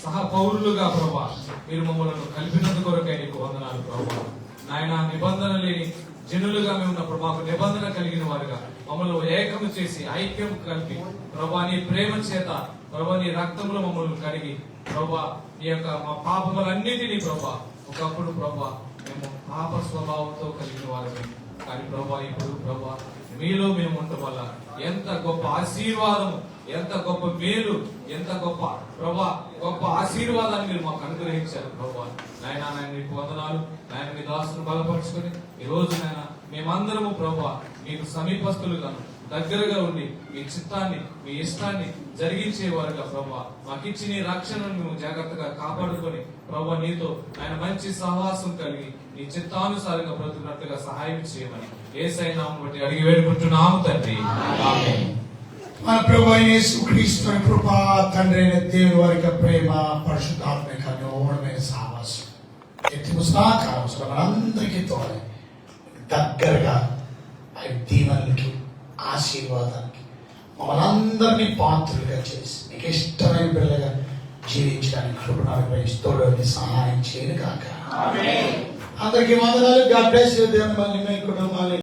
సహ పౌరులుగా ప్రభా మీరు మమ్మల్ని కలిపినందుకు కొరకై నీకు వందనాలు ప్రభా. నాయన నిబంధన లేని జనులుగా మేము ఉన్నప్పుడు మాకు నిబంధన కలిగిన వారుగా మమ్మల్ని ఏకము చేసి ఐక్యం కలిపి ప్రభా నీ ప్రేమ చేత ప్రభా నీ రక్తంలో మమ్మల్ని కడిగి ప్రభా నీ యొక్క మా పాపములన్నిటినీ ప్రభా, ఒకప్పుడు ప్రభా మేము పాప స్వభావంతో కలిగిన వారమే, కానీ ప్రభా ఇప్పుడు ప్రభా మీలో మేము ఉండటం వల్ల ఎంత గొప్ప ఆశీర్వాదము, ఎంత గొప్ప మేలు, ఎంత గొప్ప ప్రభా గొప్ప ఆశీర్వాదాన్ని మీరు మాకు అనుగ్రహించారు ప్రభా. నాయన నీకు వందనాలు. నాయన మీ దాసును బలపరుచుకొని ఈ రోజు నాయన మేమందరము ప్రభా మీకు సమీపస్తులుగాను దగ్గరగా ఉండి మీ చిత్తాన్ని మీ ఇష్టాన్ని జరిగించేవారుగా ప్రభా మాకిచ్చి నీ రక్షణను మేము జాగ్రత్తగా కాపాడుకొని ప్రభా నీతో ఆయన మంచి సహవాసం కలిగి నీ చిత్తానుసారంగా బ్రతుకున్నట్లుగా సహాయం చేయమని యేసయ్య నామమును బట్టి అడిగి వేడుకుంటున్నాము తండ్రి, ఆమేన్. మన ప్రభు యేసుక్రీస్తు కృప, తండ్రి అయిన దేవుని వారి ప్రేమ, పరిశుద్ధాత్మిక నిోడమైన సహవాసం సదాకాలం మనందరికీ తోడే దగ్గరగా ఆయన దీవెనలకి ఆశీర్వాదానికి మమ్మల్ని అందరినీ పాత్రలుగా చేసి నీకు ఇష్టమైన పిల్లగా జీవించడానికి కృపణాలు తోడు సహాయం చేయను కాక. అందరికీ వందనాలు. God bless you. దేవుని మళ్ళీ మీ కుటుంబాన్ని